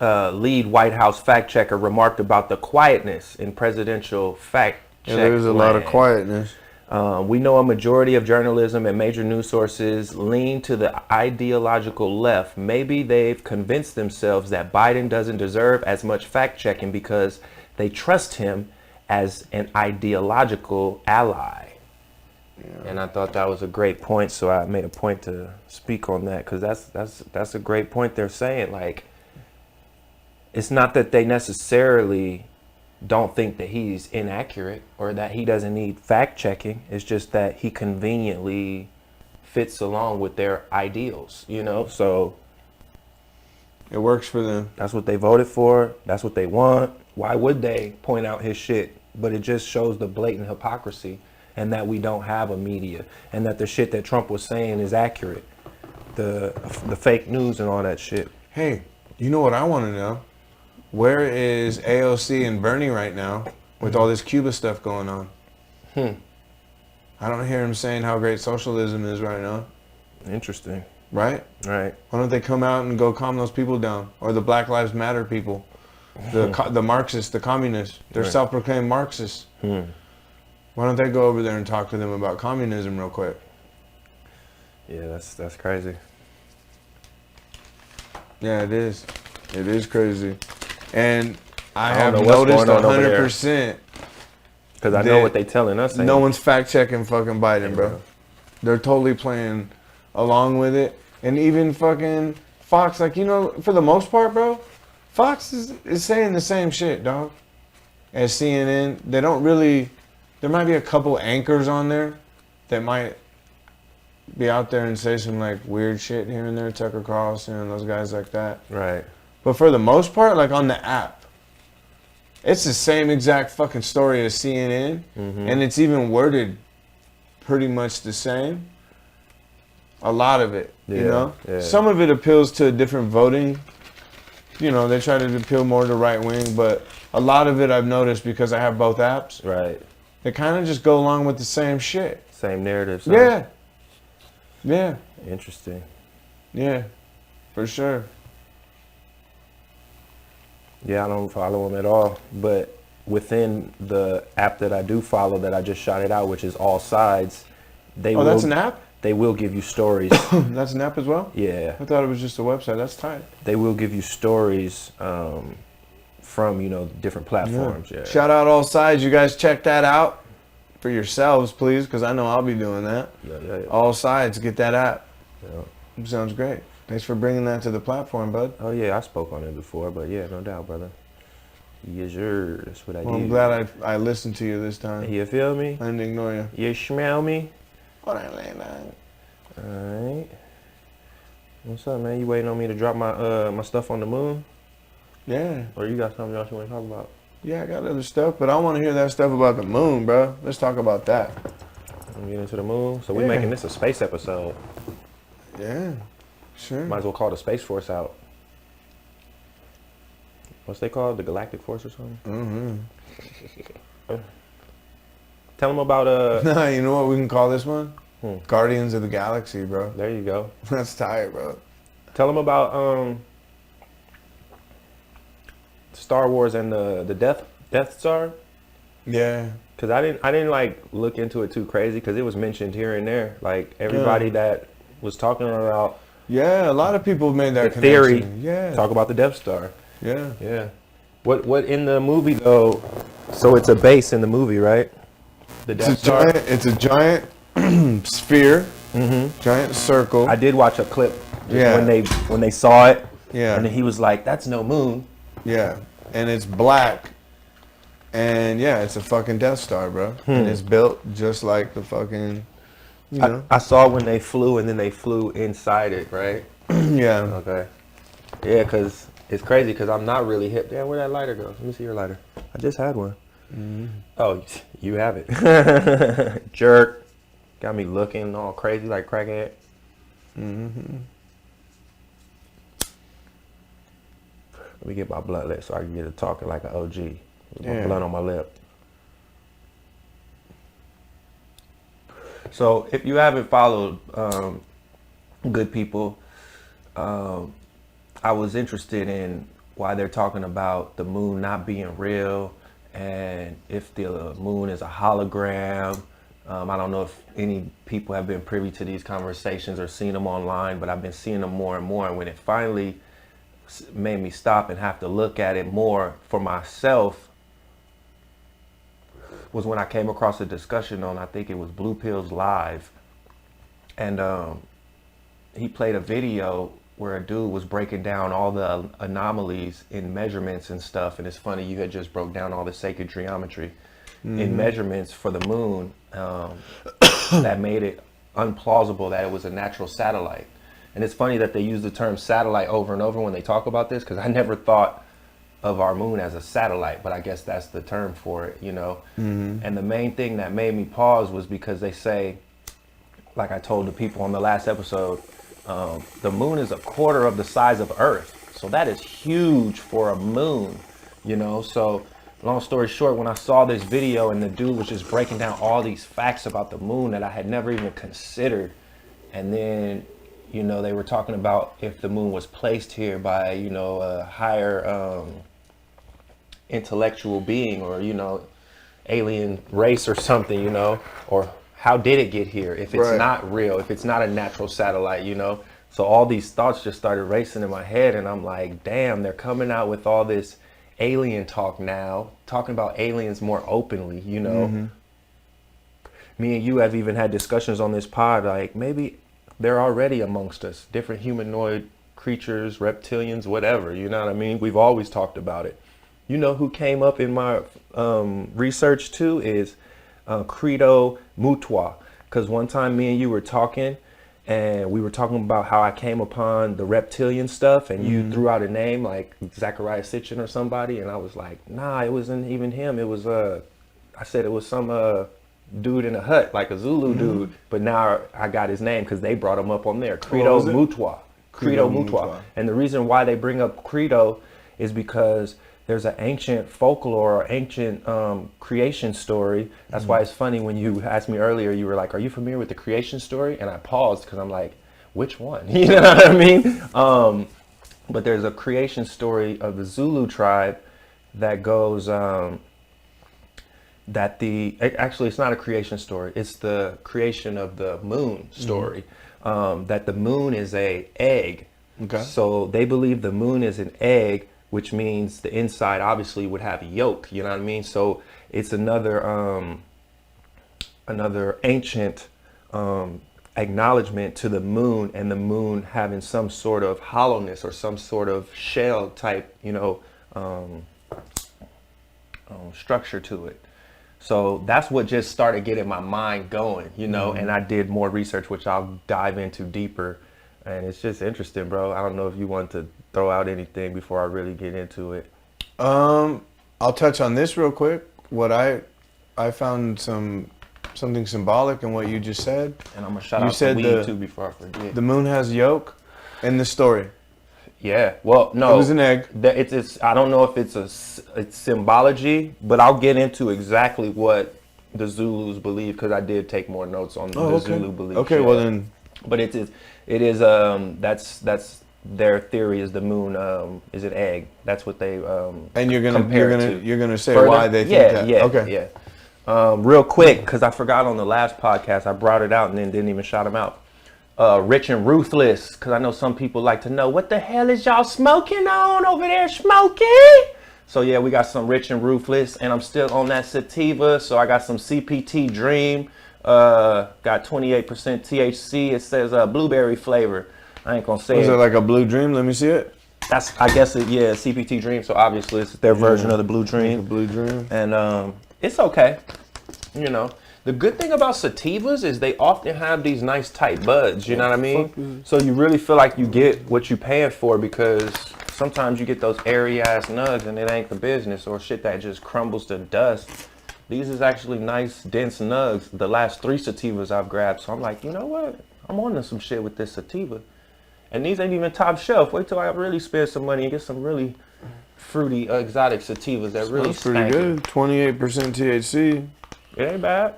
[SPEAKER 3] lead White House fact checker remarked about the quietness in presidential fact check.
[SPEAKER 4] Yeah, there's a lot of quietness.
[SPEAKER 3] We know a majority of journalism and major news sources lean to the ideological left. Maybe they've convinced themselves that Biden doesn't deserve as much fact checking because they trust him as an ideological ally. Yeah. And I thought that was a great point, so I made a point to speak on that, because that's a great point they're saying. Like, it's not that they necessarily don't think that he's inaccurate or that he doesn't need fact checking. It's just that he conveniently fits along with their ideals, you know? So
[SPEAKER 4] it works for them.
[SPEAKER 3] That's what they voted for. That's what they want. Why would they point out his shit? But it just shows the blatant hypocrisy, and that we don't have a media, and that the shit that Trump was saying is accurate. The fake news and all that shit.
[SPEAKER 4] Hey, you know what I want to know? Where is AOC and Bernie right now with all this Cuba stuff going on? I don't hear him saying how great socialism is right now.
[SPEAKER 3] Interesting.
[SPEAKER 4] Right?
[SPEAKER 3] Right.
[SPEAKER 4] Why don't they come out and go calm those people down? Or the Black Lives Matter people. The Marxists, the communists. They're
[SPEAKER 3] Right.
[SPEAKER 4] self-proclaimed Marxists. Why don't they go over there and talk to them about communism real quick?
[SPEAKER 3] Yeah, that's crazy.
[SPEAKER 4] Yeah, it is. It is crazy. And I
[SPEAKER 3] don't
[SPEAKER 4] have
[SPEAKER 3] know what's
[SPEAKER 4] noticed
[SPEAKER 3] going on over there.
[SPEAKER 4] 100%.
[SPEAKER 3] Because I know what they telling us.
[SPEAKER 4] No one's fact checking fucking Biden, bro.
[SPEAKER 3] Yeah.
[SPEAKER 4] They're totally playing along with it. And even fucking Fox, like, you know, for the most part, bro, Fox is saying the same shit, dog, as CNN. They don't really, there might be a couple anchors on there that might be out there and say some like weird shit here and there, Tucker Carlson and those guys like that.
[SPEAKER 3] Right.
[SPEAKER 4] But for the most part, like on the app, it's the same exact fucking story as CNN, and it's even worded pretty much the same. A lot of it, you know?
[SPEAKER 3] Yeah.
[SPEAKER 4] Some of it appeals to different voting. You know, they try to appeal more to right wing, but a lot of it I've noticed, because I have both apps,
[SPEAKER 3] Right.
[SPEAKER 4] they kind of just go along with the same shit.
[SPEAKER 3] Same narrative. So.
[SPEAKER 4] Yeah. Yeah.
[SPEAKER 3] Interesting.
[SPEAKER 4] Yeah. For sure.
[SPEAKER 3] Yeah, I don't follow them at all. But within the app that I do follow, that I just shot it out, which is All Sides, they will.
[SPEAKER 4] That's an app?
[SPEAKER 3] They will give you stories.
[SPEAKER 4] That's an app as well?
[SPEAKER 3] Yeah.
[SPEAKER 4] I thought it was just a website. That's tight.
[SPEAKER 3] They will give you stories from, you know, different platforms. Yeah.
[SPEAKER 4] Shout out All Sides. You guys check that out for yourselves, please, because I know I'll be doing that.
[SPEAKER 3] Yeah.
[SPEAKER 4] All Sides, get that app.
[SPEAKER 3] Yeah.
[SPEAKER 4] Sounds great. Thanks for bringing that to the platform, bud.
[SPEAKER 3] Oh yeah, I spoke on it before, but yeah, no doubt, brother. Yes, sir. That's what I do.
[SPEAKER 4] I'm glad I listened to you this time.
[SPEAKER 3] You feel me?
[SPEAKER 4] I didn't ignore you.
[SPEAKER 3] You smell me?
[SPEAKER 4] Alright.
[SPEAKER 3] Alright. What's up, man? You waiting on me to drop my my stuff on the moon?
[SPEAKER 4] Yeah.
[SPEAKER 3] Or you got something else you want to talk about?
[SPEAKER 4] Yeah, I got other stuff, but I want to hear that stuff about the moon, bro. Let's talk about that.
[SPEAKER 3] I'm getting to the moon. So we're
[SPEAKER 4] Yeah.
[SPEAKER 3] making this a space episode.
[SPEAKER 4] Yeah, sure.
[SPEAKER 3] Might as well call the Space Force out. What's they called? The Galactic Force or something? Tell them about
[SPEAKER 4] Nah, you know what we can call this one?
[SPEAKER 3] Hmm.
[SPEAKER 4] Guardians of the Galaxy, bro.
[SPEAKER 3] There you go.
[SPEAKER 4] That's tight, bro.
[SPEAKER 3] Tell them about Star Wars and the Death Star.
[SPEAKER 4] Yeah.
[SPEAKER 3] Cause I didn't like look into it too crazy, cause it was mentioned here and there. Like everybody that was talking about
[SPEAKER 4] Yeah, a lot of people made that
[SPEAKER 3] the theory.
[SPEAKER 4] connection. Yeah.
[SPEAKER 3] Talk about the Death Star.
[SPEAKER 4] Yeah.
[SPEAKER 3] Yeah. What in the movie though? So it's a base in the movie, right? The Death Star.
[SPEAKER 4] It's a giant sphere, giant circle.
[SPEAKER 3] I did watch a clip
[SPEAKER 4] Yeah.
[SPEAKER 3] when they saw it.
[SPEAKER 4] Yeah.
[SPEAKER 3] And then he was like, "That's no moon."
[SPEAKER 4] Yeah, and it's black, And yeah, it's a fucking Death Star, bro. And it's built just like the fucking, you know.
[SPEAKER 3] I saw when they flew, and then they flew inside it, right?
[SPEAKER 4] Yeah.
[SPEAKER 3] Okay. Yeah, because it's crazy, because I'm not really hip. Damn, where'd that lighter go? Let me see your lighter. I just had one. Oh, you have it. Jerk. Got me looking all crazy like crackhead. Let me get my blunt lit so I can get it talking like an OG. With my blunt on my lip. So if you haven't followed Good People, I was interested in why they're talking about the moon not being real, and if the moon is a hologram. I don't know if any people have been privy to these conversations or seen them online, but I've been seeing them more and more. And when it finally made me stop and have to look at it more for myself was when I came across a discussion on, I think it was Blue Pills Live. And he played a video where a dude was breaking down all the anomalies in measurements and stuff. And it's funny, you had just broke down all the sacred geometry in measurements for the moon that made it unplausible that it was a natural satellite. And it's funny that they use the term satellite over and over when they talk about this, because I never thought of our moon as a satellite, but I guess that's the term for it, you know. And the main thing that made me pause was because they say, like I told the people on the last episode, the moon is a quarter of the size of Earth. So that is huge for a moon, you know. So long story short, when I saw this video and the dude was just breaking down all these facts about the moon that I had never even considered, and then, you know, they were talking about if the moon was placed here by, you know, a higher intellectual being, or, you know, alien race or something, you know, or how did it get here if it's not real, if it's not a natural satellite, you know. So all these thoughts just started racing in my head, and I'm like, damn, they're coming out with all this alien talk now, talking about aliens more openly, you know. Me and you have even had discussions on this pod, like maybe they're already amongst us, different humanoid creatures, reptilians, whatever, you know what I mean? We've always talked about it. You know who came up in my research too is Credo Mutwa, because one time me and you were talking, and we were talking about how I came upon the reptilian stuff, and you threw out a name like Zachariah Sitchin or somebody, and I was like, nah, it wasn't even him. It was I said it was some dude in a hut, like a Zulu dude, but now I got his name because they brought him up on there. Credo Mutwa. Credo Mutwa. And the reason why they bring up Credo is because there's an ancient folklore or ancient creation story. That's why it's funny when you asked me earlier, you were like, are you familiar with the creation story? And I paused because I'm like, which one? You know what I mean? But there's a creation story of the Zulu tribe that goes, actually it's not a creation story. It's the creation of the moon story, that the moon is a egg. Okay. So they believe the moon is an egg, which means the inside obviously would have a yolk, you know what I mean? So it's another ancient acknowledgement to the moon, and the moon having some sort of hollowness or some sort of shell type, you know, structure to it. So that's what just started getting my mind going, you know, and I did more research, which I'll dive into deeper. And it's just interesting, bro. I don't know if you want to throw out anything before I really get into it.
[SPEAKER 4] I'll touch on this real quick. What I found something symbolic in what you just said.
[SPEAKER 3] And I'm gonna shout out to weed too before I forget.
[SPEAKER 4] The moon has yolk in the story.
[SPEAKER 3] Yeah. Well, no.
[SPEAKER 4] It was an egg.
[SPEAKER 3] It's I don't know if it's symbology, but I'll get into exactly what the Zulus believe, because I did take more notes on the Zulu belief.
[SPEAKER 4] Okay, well then.
[SPEAKER 3] But it is that's their theory, is the moon is an egg. That's what they
[SPEAKER 4] and you're gonna say
[SPEAKER 3] further,
[SPEAKER 4] why they think that.
[SPEAKER 3] Yeah,
[SPEAKER 4] okay.
[SPEAKER 3] Yeah. Real quick, because I forgot on the last podcast, I brought it out and then didn't even shout them out. Rich and Ruthless, because I know some people like to know, what the hell is y'all smoking on over there, smoking? So yeah, we got some Rich and Ruthless, and I'm still on that sativa, so I got some CPT Dream. Got 28% THC. It says blueberry flavor. I ain't gonna say
[SPEAKER 4] Was it like a blue dream? Let me see it.
[SPEAKER 3] I guess, CPT Dream. So obviously it's their version of the Blue Dream.
[SPEAKER 4] The Blue Dream.
[SPEAKER 3] And it's okay. You know, the good thing about sativas is they often have these nice tight buds. You know what I mean? So you really feel like you get what you're paying for, because sometimes you get those airy ass nugs and it ain't the business, or shit that just crumbles to dust. These is actually nice, dense nugs. The last 3 sativas I've grabbed. So I'm like, you know what? I'm on to some shit with this sativa. And these ain't even top shelf. Wait till I really spend some money and get some really fruity, exotic sativas that really
[SPEAKER 4] pretty good. 28% THC.
[SPEAKER 3] It ain't bad.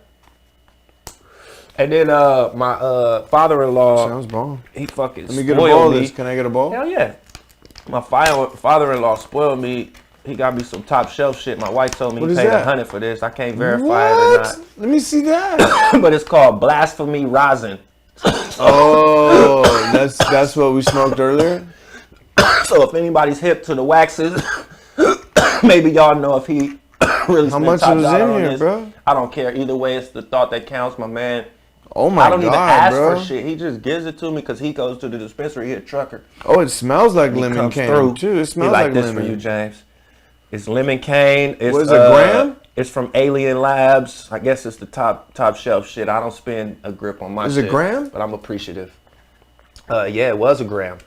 [SPEAKER 3] And then my father-in-law.
[SPEAKER 4] Sounds bomb.
[SPEAKER 3] He fucking
[SPEAKER 4] Let me get a ball of this. Can I get a ball?
[SPEAKER 3] Hell yeah. My father-in-law spoiled me. He got me some top shelf shit. My wife told me he paid $100 for this. I can't verify it or not.
[SPEAKER 4] Let me see that.
[SPEAKER 3] But it's called Blasphemy Rosin.
[SPEAKER 4] Oh, that's what we smoked earlier?
[SPEAKER 3] So if anybody's hip to the waxes, maybe y'all know if he really
[SPEAKER 4] How much
[SPEAKER 3] top
[SPEAKER 4] is
[SPEAKER 3] dollar
[SPEAKER 4] in
[SPEAKER 3] on
[SPEAKER 4] here,
[SPEAKER 3] this.
[SPEAKER 4] bro?
[SPEAKER 3] I don't care. Either way, it's the thought that counts, my man.
[SPEAKER 4] Oh my God,
[SPEAKER 3] I don't even ask
[SPEAKER 4] bro.
[SPEAKER 3] for shit. He just gives it to me because he goes to the dispensary. He a trucker.
[SPEAKER 4] Oh, it smells like
[SPEAKER 3] He
[SPEAKER 4] lemon
[SPEAKER 3] comes
[SPEAKER 4] cane
[SPEAKER 3] through.
[SPEAKER 4] too. It
[SPEAKER 3] He
[SPEAKER 4] smells
[SPEAKER 3] like
[SPEAKER 4] like
[SPEAKER 3] this
[SPEAKER 4] lemon.
[SPEAKER 3] for you, James. It's lemon cane. It's
[SPEAKER 4] What is it, gram?
[SPEAKER 3] It's from Alien Labs. I guess it's the top shelf shit. I don't spend a grip on my shit.
[SPEAKER 4] Is it gram?
[SPEAKER 3] But I'm appreciative. Yeah, it was a gram.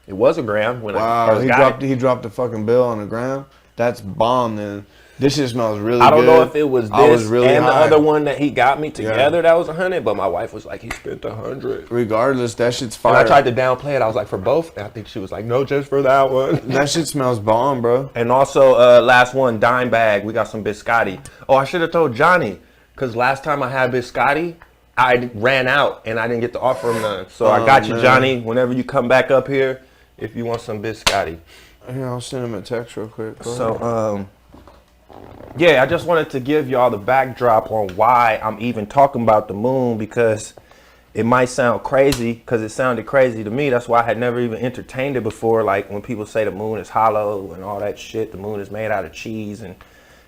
[SPEAKER 3] It was a gram when I
[SPEAKER 4] Wow,
[SPEAKER 3] first got it.
[SPEAKER 4] he dropped the fucking bill on the gram. That's bomb, then. This shit smells really good.
[SPEAKER 3] I don't know if it was
[SPEAKER 4] I
[SPEAKER 3] this
[SPEAKER 4] really
[SPEAKER 3] and
[SPEAKER 4] high.
[SPEAKER 3] the other one that he got me together that was $100, but my wife was like, he spent $100.
[SPEAKER 4] Regardless, that shit's fire.
[SPEAKER 3] And I tried to downplay it. I was like, for both? And I think she was like, no, just for that one.
[SPEAKER 4] That shit smells bomb, bro.
[SPEAKER 3] And also, last one, dime bag. We got some biscotti. Oh, I should have told Johnny, because last time I had biscotti, I ran out and I didn't get to offer him none. So I got you,
[SPEAKER 4] man.
[SPEAKER 3] Johnny. Whenever you come back up here, if you want some biscotti.
[SPEAKER 4] Here, I'll send him a text real quick. Go ahead.
[SPEAKER 3] So, yeah, I just wanted to give y'all the backdrop on why I'm even talking about the moon, because it might sound crazy, because it sounded crazy to me. That's why I had never even entertained it before. Like when people say the moon is hollow and all that shit, the moon is made out of cheese and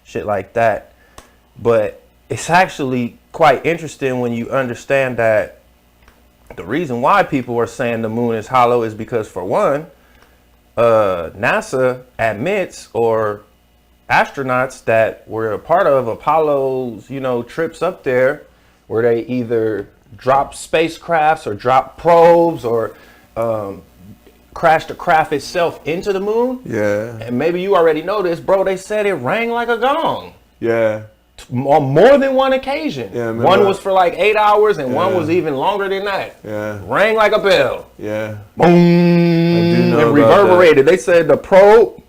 [SPEAKER 3] shit like that. But it's actually quite interesting when you understand that the reason why people are saying the moon is hollow is because, for one, NASA admits, or astronauts that were a part of Apollo's, trips up there, where they either drop spacecrafts or drop probes or crashed the craft itself into the moon.
[SPEAKER 4] Yeah.
[SPEAKER 3] And maybe you already know this, bro. They said it rang like a gong.
[SPEAKER 4] Yeah.
[SPEAKER 3] On more than one occasion.
[SPEAKER 4] Yeah,
[SPEAKER 3] one was for like 8 hours and one was even longer than that.
[SPEAKER 4] Yeah.
[SPEAKER 3] Rang like a bell.
[SPEAKER 4] Yeah.
[SPEAKER 3] Boom.
[SPEAKER 4] know
[SPEAKER 3] And
[SPEAKER 4] about
[SPEAKER 3] reverberated. They said the probe.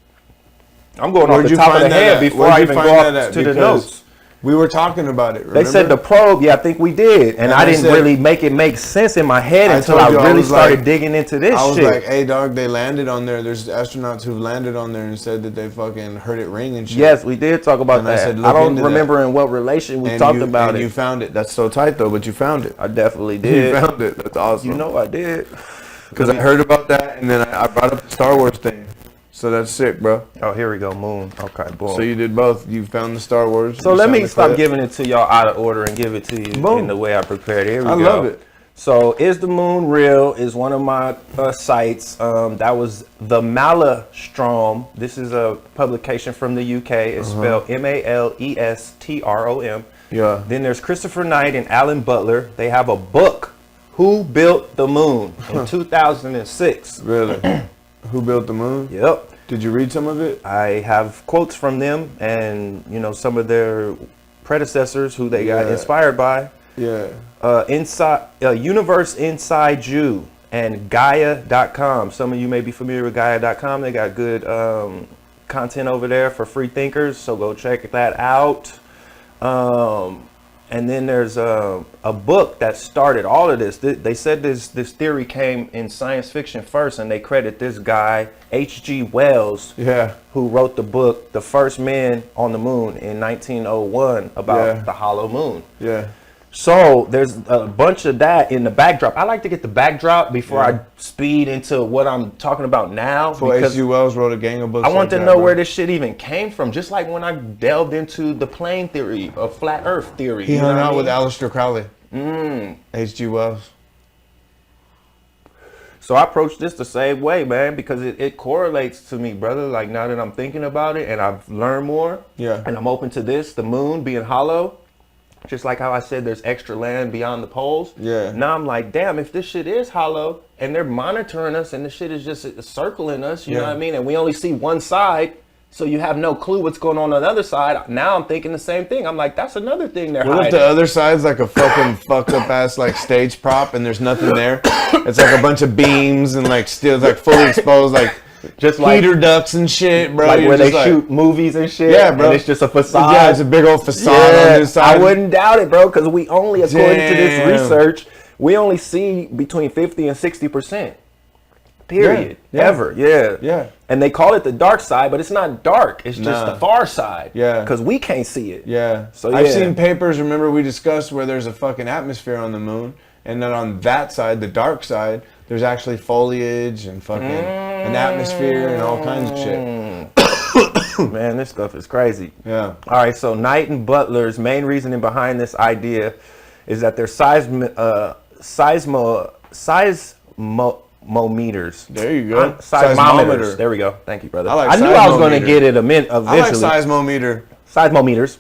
[SPEAKER 3] I'm going off the top of the head before I even go off to the notes.
[SPEAKER 4] We were talking about it, remember?
[SPEAKER 3] They said the probe, I think we did. And I didn't really make it make sense in my head until I really started digging into this shit.
[SPEAKER 4] I was like, hey, dog, they landed on there. There's astronauts who've landed on there and said that they fucking heard it ring and shit.
[SPEAKER 3] Yes, we did talk about that.
[SPEAKER 4] said,
[SPEAKER 3] I don't remember in what relation we talked about it.
[SPEAKER 4] And you found it. That's so tight, though, but you found it.
[SPEAKER 3] I definitely did.
[SPEAKER 4] You found it. That's awesome.
[SPEAKER 3] You know I did.
[SPEAKER 4] Because I heard about that, and then I brought up the Star Wars thing. So that's sick, bro.
[SPEAKER 3] Oh, here we go, moon. Okay, boom.
[SPEAKER 4] So you did both. You found the Star Wars.
[SPEAKER 3] So let me stop giving it to y'all out of order and give it to you in the way I prepared it. Here we go.
[SPEAKER 4] I love it.
[SPEAKER 3] So, Is the Moon Real is one of my sites. That was the Malestrom. This is a publication from the UK. It's spelled Malestrom.
[SPEAKER 4] Yeah.
[SPEAKER 3] Then there's Christopher Knight and Alan Butler. They have a book, Who Built the Moon, in 2006.
[SPEAKER 4] Really? Who Built the Moon?
[SPEAKER 3] Yep.
[SPEAKER 4] Did you read some of it?
[SPEAKER 3] I have quotes from them and, some of their predecessors who they got inspired by.
[SPEAKER 4] Yeah.
[SPEAKER 3] Universe Inside You and Gaia.com. Some of you may be familiar with Gaia.com. They got good content over there for free thinkers, so go check that out. And then there's a book that started all of this. They said this theory came in science fiction first, and they credit this guy, H.G. Wells, who wrote the book, The First Men on the Moon, in 1901 about the hollow moon.
[SPEAKER 4] Yeah.
[SPEAKER 3] So there's a bunch of that in the backdrop. I like to get the backdrop before I speed into what I'm talking about now.
[SPEAKER 4] So H.G. Wells wrote a gang of books.
[SPEAKER 3] I want to know where this shit even came from. Just like when I delved into the plane theory, of flat Earth theory.
[SPEAKER 4] He hung out with Aleister Crowley. H.G. Wells.
[SPEAKER 3] So I approach this the same way, man, because it correlates to me, brother. Like now that I'm thinking about it and I've learned more, and I'm open to this, the moon being hollow, just like how I said there's extra land beyond the poles.
[SPEAKER 4] Yeah.
[SPEAKER 3] Now I'm like, damn, if this shit is hollow and they're monitoring us and the shit is just circling us, you know what I mean? And we only see one side, so you have no clue what's going on the other side. Now I'm thinking the same thing. I'm like, that's another thing they're hiding.
[SPEAKER 4] What if the other side's like a fucking fucked up ass like stage prop and there's nothing there? It's like a bunch of beams and like still like fully exposed, like
[SPEAKER 3] just like
[SPEAKER 4] heater ducts and shit, bro.
[SPEAKER 3] Like where they shoot movies and shit.
[SPEAKER 4] Yeah, bro.
[SPEAKER 3] And it's just a facade.
[SPEAKER 4] Yeah, it's a big old facade on this side.
[SPEAKER 3] I wouldn't doubt it, bro, because we only, according to this research, we only see between 50 and 60%. Period. Ever. Yeah. And they call it the dark side, but it's not dark. It's just the far side.
[SPEAKER 4] Yeah.
[SPEAKER 3] Because we can't see it.
[SPEAKER 4] Yeah.
[SPEAKER 3] So
[SPEAKER 4] I've seen papers, remember we discussed where there's a fucking atmosphere on the moon, and then on that side, the dark side, there's actually foliage and fucking an atmosphere and all kinds of shit.
[SPEAKER 3] Man, this stuff is crazy.
[SPEAKER 4] Yeah.
[SPEAKER 3] All right, so Knight and Butler's main reasoning behind this idea is that they're seismometers.
[SPEAKER 4] There you go.
[SPEAKER 3] Seismometers. There we go. Thank you, brother.
[SPEAKER 4] I
[SPEAKER 3] knew I was going to get it eventually.
[SPEAKER 4] I like seismometer.
[SPEAKER 3] Seismometers.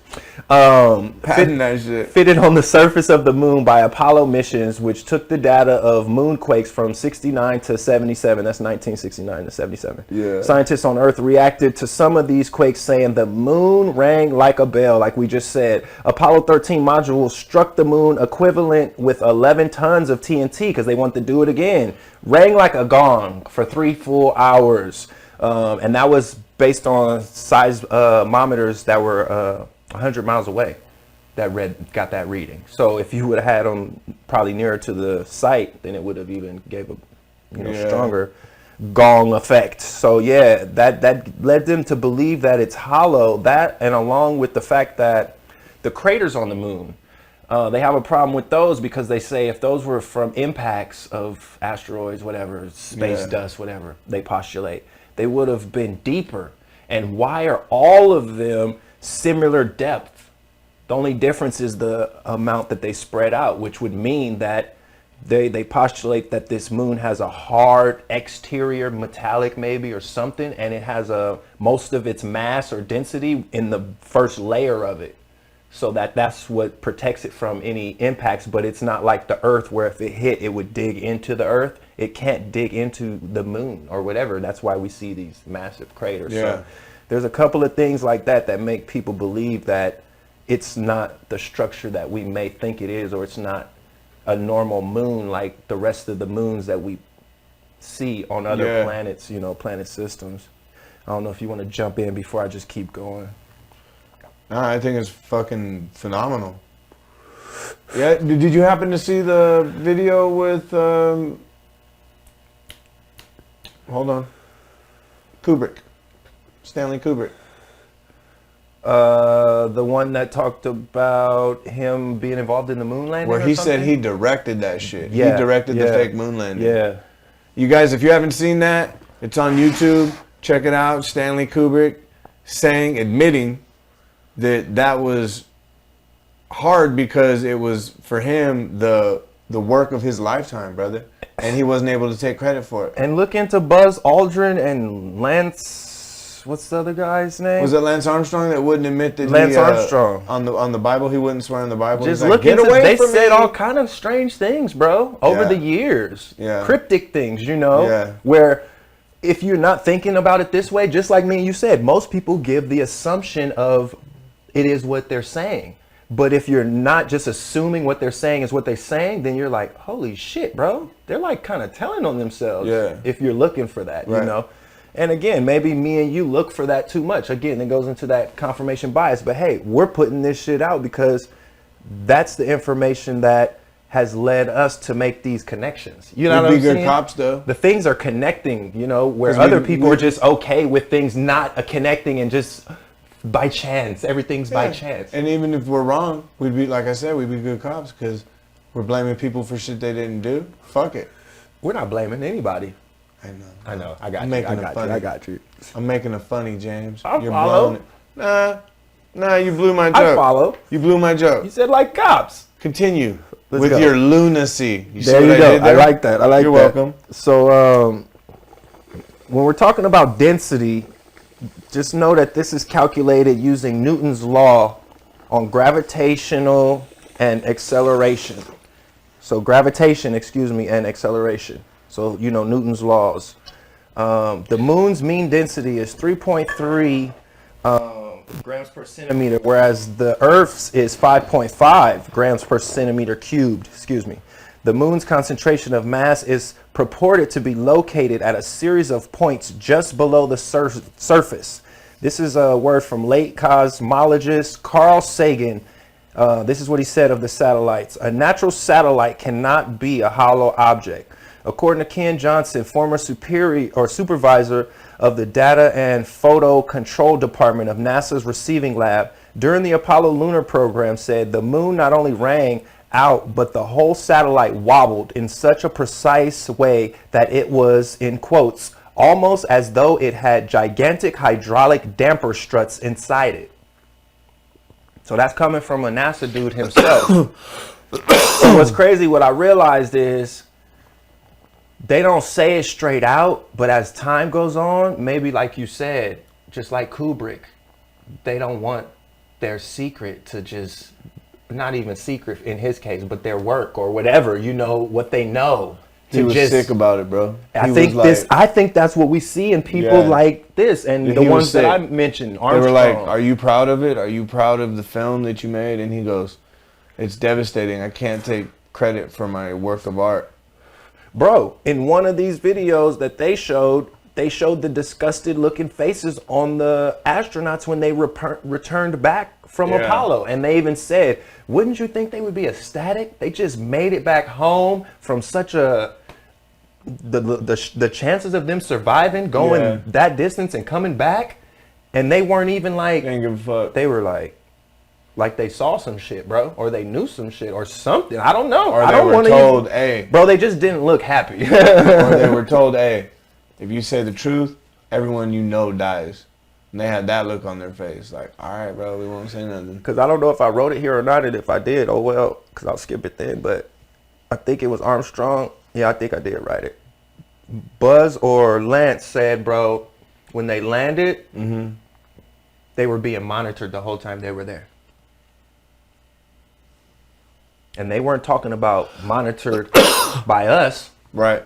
[SPEAKER 3] Fitted on the surface of the moon by Apollo missions, which took the data of moonquakes from 69 to 77. That's 1969 to 77.
[SPEAKER 4] Yeah.
[SPEAKER 3] Scientists on Earth reacted to some of these quakes, saying the moon rang like a bell, like we just said. Apollo 13 module struck the moon equivalent with 11 tons of TNT because they want to do it again. Rang like a gong for 3 full hours. And that was based on seismometers that were 100 miles away that got that reading. So if you would have had them probably nearer to the site, then it would have even gave a stronger gong effect. So yeah, that led them to believe that it's hollow. That, and along with the fact that the craters on the moon, they have a problem with those because they say if those were from impacts of asteroids, whatever, space dust, whatever they postulate, they would have been deeper. And why are all of them similar depth? The only difference is the amount that they spread out, which would mean that they postulate that this moon has a hard exterior, metallic maybe or something, and it has most of its mass or density in the first layer of it. So that's what protects it from any impacts, but it's not like the Earth where if it hit, it would dig into the Earth. It can't dig into the moon or whatever. That's why we see these massive craters.
[SPEAKER 4] Yeah.
[SPEAKER 3] So there's a couple of things like that make people believe that it's not the structure that we may think it is, or it's not a normal moon like the rest of the moons that we see on other planets, planet systems. I don't know if you want to jump in before I just keep going.
[SPEAKER 4] No, I think it's fucking phenomenal. Yeah, did you happen to see the video with, hold on, Stanley Kubrick?
[SPEAKER 3] The one that talked about him being involved in the moon landing?
[SPEAKER 4] Where he said he directed that shit.
[SPEAKER 3] Yeah,
[SPEAKER 4] he directed the fake moon landing.
[SPEAKER 3] Yeah.
[SPEAKER 4] You guys, if you haven't seen that, it's on YouTube. Check it out. Stanley Kubrick admitting that was hard because it was, for him, the work of his lifetime, brother. And he wasn't able to take credit for it.
[SPEAKER 3] And look into Buzz Aldrin and Lance, what's the other guy's name?
[SPEAKER 4] Was it Lance Armstrong that wouldn't admit that
[SPEAKER 3] Armstrong.
[SPEAKER 4] On the Bible, he wouldn't swear on the Bible?
[SPEAKER 3] Just
[SPEAKER 4] like,
[SPEAKER 3] look
[SPEAKER 4] get
[SPEAKER 3] into,
[SPEAKER 4] away
[SPEAKER 3] they
[SPEAKER 4] from
[SPEAKER 3] said
[SPEAKER 4] me.
[SPEAKER 3] all kind of strange things, bro, over the years.
[SPEAKER 4] Yeah.
[SPEAKER 3] Cryptic things,
[SPEAKER 4] Yeah.
[SPEAKER 3] where if you're not thinking about it this way, just like me and you said, most people give the assumption of it is what they're saying. But if you're not just assuming what they're saying is what they're saying, then you're like, holy shit, bro. They're like kind of telling on themselves if you're looking for that, you know? And again, maybe me and you look for that too much. Again, it goes into that confirmation bias. But hey, we're putting this shit out because that's the information that has led us to make these connections. You know what I'm saying?
[SPEAKER 4] Good cops, though.
[SPEAKER 3] The things are connecting, where other people are just okay with things not connecting and just by chance. Everything's by chance.
[SPEAKER 4] And even if we're wrong, we'd be, like I said, we'd be good cops because we're blaming people for shit they didn't do. Fuck it.
[SPEAKER 3] We're not blaming anybody.
[SPEAKER 4] I know.
[SPEAKER 3] I got you.
[SPEAKER 4] I'm making a funny, James.
[SPEAKER 3] You're follow.
[SPEAKER 4] Blowing it. Nah, you blew my joke.
[SPEAKER 3] I follow.
[SPEAKER 4] You blew my joke.
[SPEAKER 3] You said like cops.
[SPEAKER 4] Continue. with
[SPEAKER 3] go.
[SPEAKER 4] your lunacy. You see
[SPEAKER 3] There
[SPEAKER 4] what
[SPEAKER 3] you
[SPEAKER 4] I
[SPEAKER 3] go.
[SPEAKER 4] did there?
[SPEAKER 3] I like that. I like
[SPEAKER 4] You're
[SPEAKER 3] that.
[SPEAKER 4] welcome.
[SPEAKER 3] So when we're talking about density, just know that this is calculated using Newton's law on gravitational and acceleration. So gravitation, and acceleration. So, Newton's laws. The moon's mean density is 3.3 grams per centimeter, whereas the Earth's is 5.5 grams per centimeter cubed. The moon's concentration of mass is purported to be located at a series of points just below the surface. This is a word from late cosmologist Carl Sagan. This is what he said of the satellites. A natural satellite cannot be a hollow object. According to Ken Johnson, former supervisor of the Data and Photo Control Department of NASA's receiving lab, during the Apollo lunar program, said the moon not only rang out, but the whole satellite wobbled in such a precise way that it was, in quotes, almost as though it had gigantic hydraulic damper struts inside it. So that's coming from a NASA dude himself. So what's crazy, what I realized is they don't say it straight out, but as time goes on, maybe like you said, just like Kubrick, they don't want their secret to just, not even secret in his case, but their work or whatever, what they know.
[SPEAKER 4] He was sick about it, bro.
[SPEAKER 3] I think that's what we see in people like this, and the ones that I mentioned. Armstrong.
[SPEAKER 4] They were like, "Are you proud of it? Are you proud of the film that you made?" And he goes, "It's devastating. I can't take credit for my work of art."
[SPEAKER 3] Bro, in one of these videos that they showed the disgusted looking faces on the astronauts when they returned back from Apollo, and they even said, "Wouldn't you think they would be ecstatic? They just made it back home from such the chances of them surviving, going that distance and coming back, and they weren't even like,
[SPEAKER 4] didn't give a fuck.
[SPEAKER 3] They were like they saw some shit, bro, or they knew some shit or something. I don't know.
[SPEAKER 4] Or
[SPEAKER 3] I
[SPEAKER 4] they
[SPEAKER 3] don't
[SPEAKER 4] were told, hey.
[SPEAKER 3] Bro, they just didn't look happy.
[SPEAKER 4] Or they were told, hey, if you say the truth, everyone you know dies. And they had that look on their face, like, all right, bro, we won't say nothing.
[SPEAKER 3] Because I don't know if I wrote it here or not, and if I did, oh well, because I'll skip it then. But I think it was Armstrong. Yeah, I think I did write it. Buzz or Lance said, bro, when they landed, they were being monitored the whole time they were there. And they weren't talking about monitored by us.
[SPEAKER 4] Right.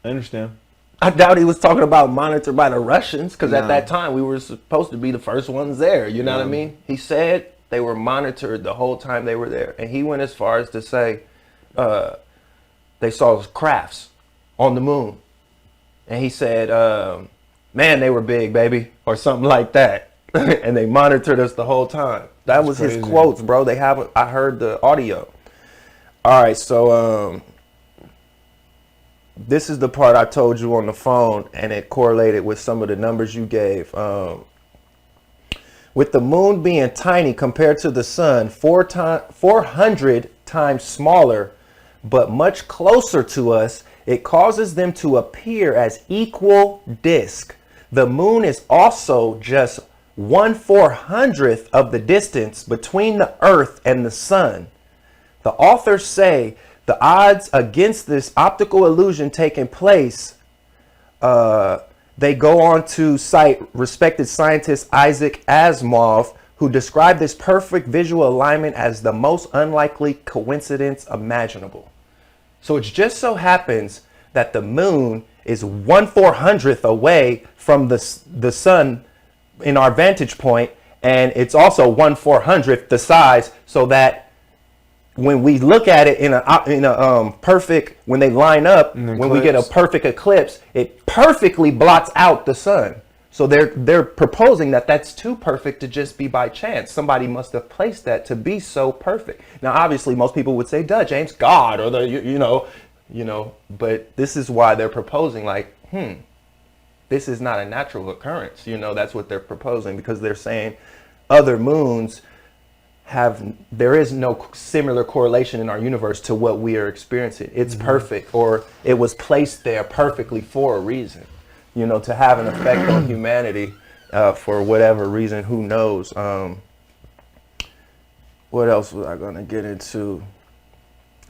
[SPEAKER 4] I understand.
[SPEAKER 3] I doubt he was talking about monitored by the Russians, because at that time we were supposed to be the first ones there. You know what I mean? He said they were monitored the whole time they were there. And he went as far as to say they saw crafts on the moon. And he said, man, they were big, baby, or something like that. And they monitored us the whole time. That was his quotes, bro. I heard the audio. All right, so this is the part I told you on the phone, and it correlated with some of the numbers you gave. With the moon being tiny compared to the sun, 400 times smaller, but much closer to us, it causes them to appear as equal disk. The moon is also just 1/400th of the distance between the Earth and the sun. The authors say the odds against this optical illusion taking place, they go on to cite respected scientist Isaac Asimov, who described this perfect visual alignment as the most unlikely coincidence imaginable. So it just so happens that the moon is 1/400th away from the sun in our vantage point, and it's also 1/400th the size, so that when we look at it in a perfect, when they line up, when we get a perfect eclipse, it perfectly blots out the sun. So they're proposing that that's too perfect to just be by chance. Somebody must have placed that to be so perfect. Now, obviously, most people would say, "Duh, James, God," or but this is why they're proposing, like, this is not a natural occurrence. That's what they're proposing, because they're saying other moons there is no similar correlation in our universe to what we are experiencing. It's perfect, or it was placed there perfectly for a reason, to have an effect on humanity for whatever reason, who knows. What else was I going to get into?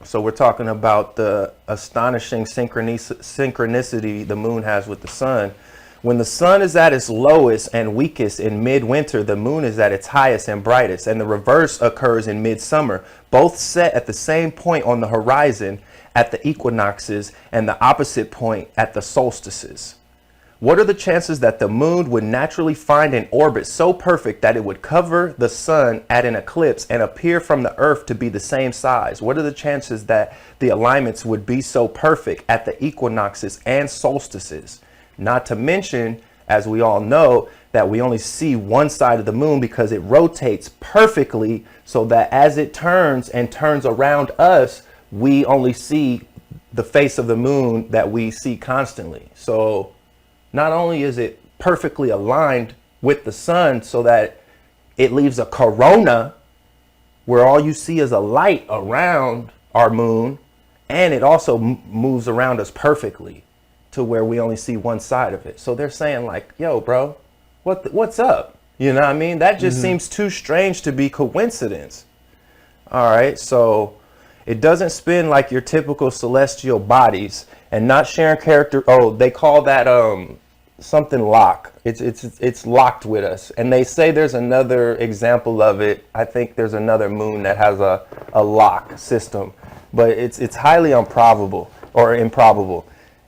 [SPEAKER 3] So we're talking about the astonishing synchronicity the moon has with the sun. When the sun is at its lowest and weakest in midwinter, the moon is at its highest and brightest, and the reverse occurs in midsummer, both set at the same point on the horizon at the equinoxes and the opposite point at the solstices. What are the chances that the moon would naturally find an orbit so perfect that it would cover the sun at an eclipse and appear from the earth to be the same size? What are the chances that the alignments would be so perfect at the equinoxes and solstices? Not to mention, as we all know, that we only see one side of the moon because it rotates perfectly so that as it turns and turns around us, we only see the face of the moon that we see constantly. So not only is it perfectly aligned with the sun so that it leaves a corona where all you see is a light around our moon, and it also moves around us perfectly to where we only see one side of it. So they're saying like, yo, bro, what's up? You know what I mean? That just seems too strange to be coincidence. All right, so it doesn't spin like your typical celestial bodies and not sharing character. Oh, they call that something lock. It's locked with us. And they say there's another example of it. I think there's another moon that has a lock system, but it's highly improbable.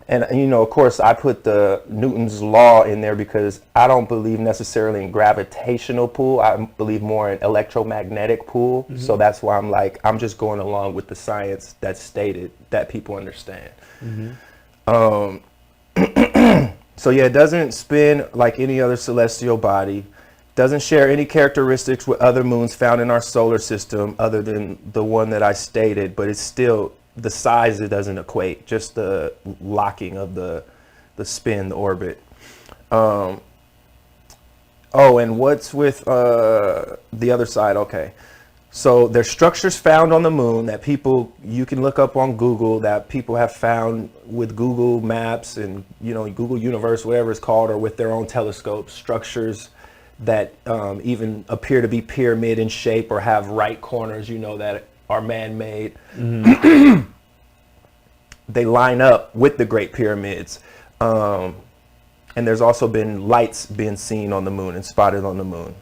[SPEAKER 3] And, you know, of course, I put the Newton's law in there because I don't believe necessarily in gravitational pull. I believe more in electromagnetic pull. So that's why I'm just going along with the science that's stated that people understand. So yeah, it doesn't spin like any other celestial body. Doesn't share any characteristics with other moons found in our solar system other than the one that I stated, but it's still the size, it doesn't equate, just the locking of the spin, the orbit. Oh, and what's with the other side? Okay, so there's structures found on the moon that you can look up on Google, that people have found with Google Maps and, you know, Google Universe, whatever it's called, or with their own telescopes, structures that even appear to be pyramid in shape or have right corners, you know, that are man-made. They line up with the Great Pyramids. And there's also been lights being seen on the moon and spotted on the moon.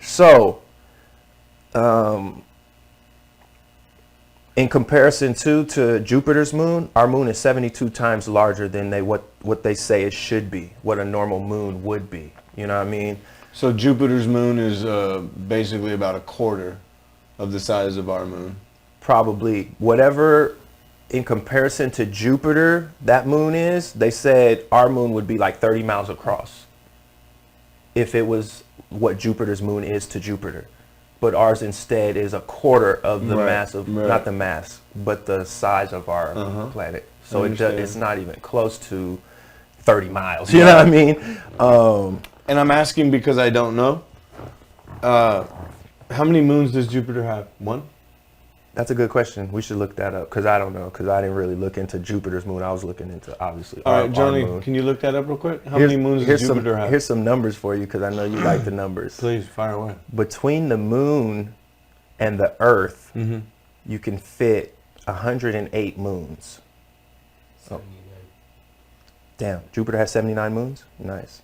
[SPEAKER 3] So, in comparison to Jupiter's moon, our moon is 72 times larger than what they say it should be, what a normal moon would be. You know what I mean?
[SPEAKER 4] So Jupiter's moon is basically about a quarter of the size of our moon.
[SPEAKER 3] Probably. Whatever in comparison to Jupiter that moon is, they said our moon would be like 30 miles across if it was what Jupiter's moon is to Jupiter. But ours instead is a quarter of the mass of, not the mass, but the size of our planet. So it's not even close to 30 miles. You know what I mean?
[SPEAKER 4] And I'm asking because I don't know. How many moons does Jupiter have? One?
[SPEAKER 3] That's a good question. We should look that up because I don't know, because I didn't really look into Jupiter's moon. I was looking into, obviously,
[SPEAKER 4] All
[SPEAKER 3] our
[SPEAKER 4] right, Johnny,
[SPEAKER 3] moon.
[SPEAKER 4] can you look that up real quick? How many moons does Jupiter have?
[SPEAKER 3] Here's some numbers for you because I know you like the numbers.
[SPEAKER 4] Please, fire away.
[SPEAKER 3] Between the moon and the Earth, you can fit 108 moons. Oh. Damn, Jupiter has 79 moons? Nice.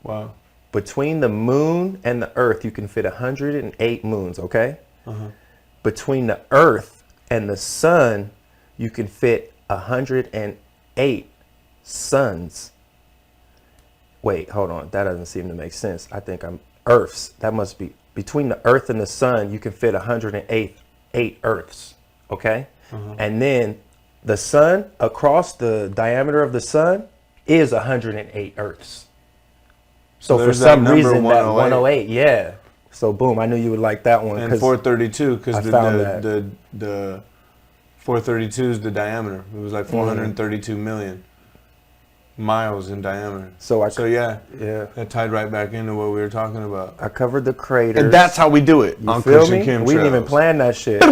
[SPEAKER 4] Wow.
[SPEAKER 3] Between the moon and the Earth, you can fit 108 moons, okay? Between the Earth and the sun, you can fit 108 suns. Wait, hold on. That doesn't seem to make sense. I think I'm Earths. That must be between the Earth and the sun, you can fit 108 Earths, okay? And then the sun, across the diameter of the sun, is 108 Earths. So for some reason, that 108, yeah. So boom, I knew you would like that one.
[SPEAKER 4] And 432, because the 432 is the diameter. It was like 432 million miles in diameter. So yeah, that tied right back into what we were talking about.
[SPEAKER 3] I covered the craters.
[SPEAKER 4] And that's how we do it on Kush and Chemtrails.
[SPEAKER 3] We didn't even plan that shit.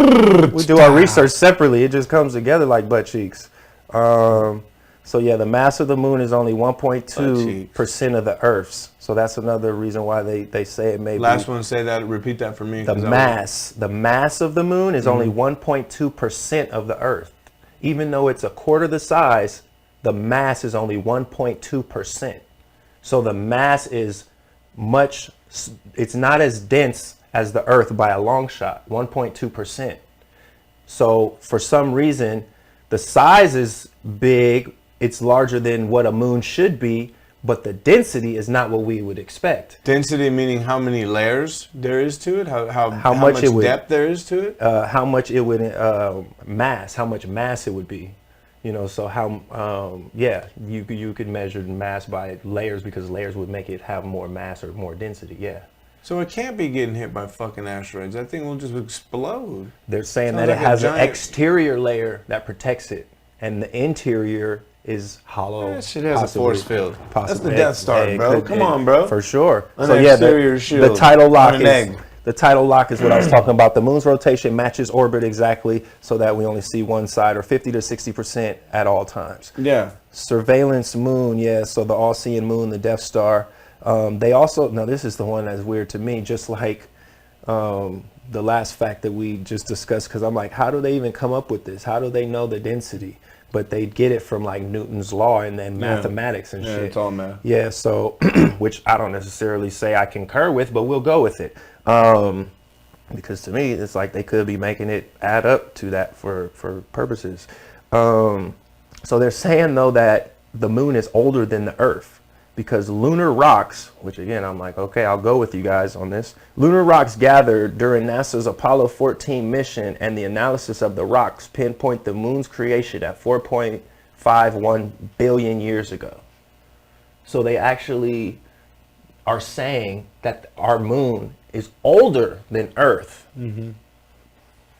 [SPEAKER 3] We do our research separately. It just comes together like butt cheeks. So So yeah, the mass of the moon is only
[SPEAKER 4] cheeks.
[SPEAKER 3] 1.2% of the Earth's. So that's another reason why they say it may be.
[SPEAKER 4] Last one, say that. Repeat that for me.
[SPEAKER 3] The mass of the moon is only 1.2% of the Earth. Even though it's a quarter the size, the mass is only 1.2%. So the mass is it's not as dense as the Earth by a long shot, 1.2%. So for some reason, the size is big, it's larger than what a moon should be, but the density is not what we would expect.
[SPEAKER 4] Density meaning how many layers there is to it, how much depth there is to it,
[SPEAKER 3] how much it would how much mass it would be, you know. So how you could measure mass by layers, because layers would make it have more mass or more density. Yeah.
[SPEAKER 4] So it can't be getting hit by fucking asteroids. That thing will just explode.
[SPEAKER 3] They're saying
[SPEAKER 4] Sounds
[SPEAKER 3] that
[SPEAKER 4] like
[SPEAKER 3] it has
[SPEAKER 4] a
[SPEAKER 3] an
[SPEAKER 4] giant-
[SPEAKER 3] exterior layer that protects it, and the interior is hollow.
[SPEAKER 4] That shit has a force field. That's the
[SPEAKER 3] Possibly.
[SPEAKER 4] Death Star,
[SPEAKER 3] It
[SPEAKER 4] bro.
[SPEAKER 3] could-
[SPEAKER 4] Come on, bro.
[SPEAKER 3] For sure.
[SPEAKER 4] An
[SPEAKER 3] So yeah,
[SPEAKER 4] exterior
[SPEAKER 3] the
[SPEAKER 4] shield
[SPEAKER 3] tidal lock
[SPEAKER 4] on an egg.
[SPEAKER 3] the tidal lock is what I was talking about. The moon's rotation matches orbit exactly, so that we only see one side, or 50 to 60% at all times.
[SPEAKER 4] Yeah.
[SPEAKER 3] Surveillance moon, yeah. So the all-seeing moon, the Death Star. They also, now this is the one that's weird to me, just like the last fact that we just discussed, because I'm like, how do they even come up with this? How do they know the density? But they get it from like Newton's law and then mathematics and shit.
[SPEAKER 4] It's all math.
[SPEAKER 3] Yeah, so, which I don't necessarily say I concur with, but we'll go with it. Because to me, it's like they could be making it add up to that for purposes. So they're saying, though, that the moon is older than the Earth, because lunar rocks, which again, I'm like, okay, I'll go with you guys on this. Lunar rocks gathered during NASA's Apollo 14 mission, and the analysis of the rocks pinpoint the moon's creation at 4.51 billion years ago. So they actually are saying that our moon is older than Earth.
[SPEAKER 4] Mm-hmm.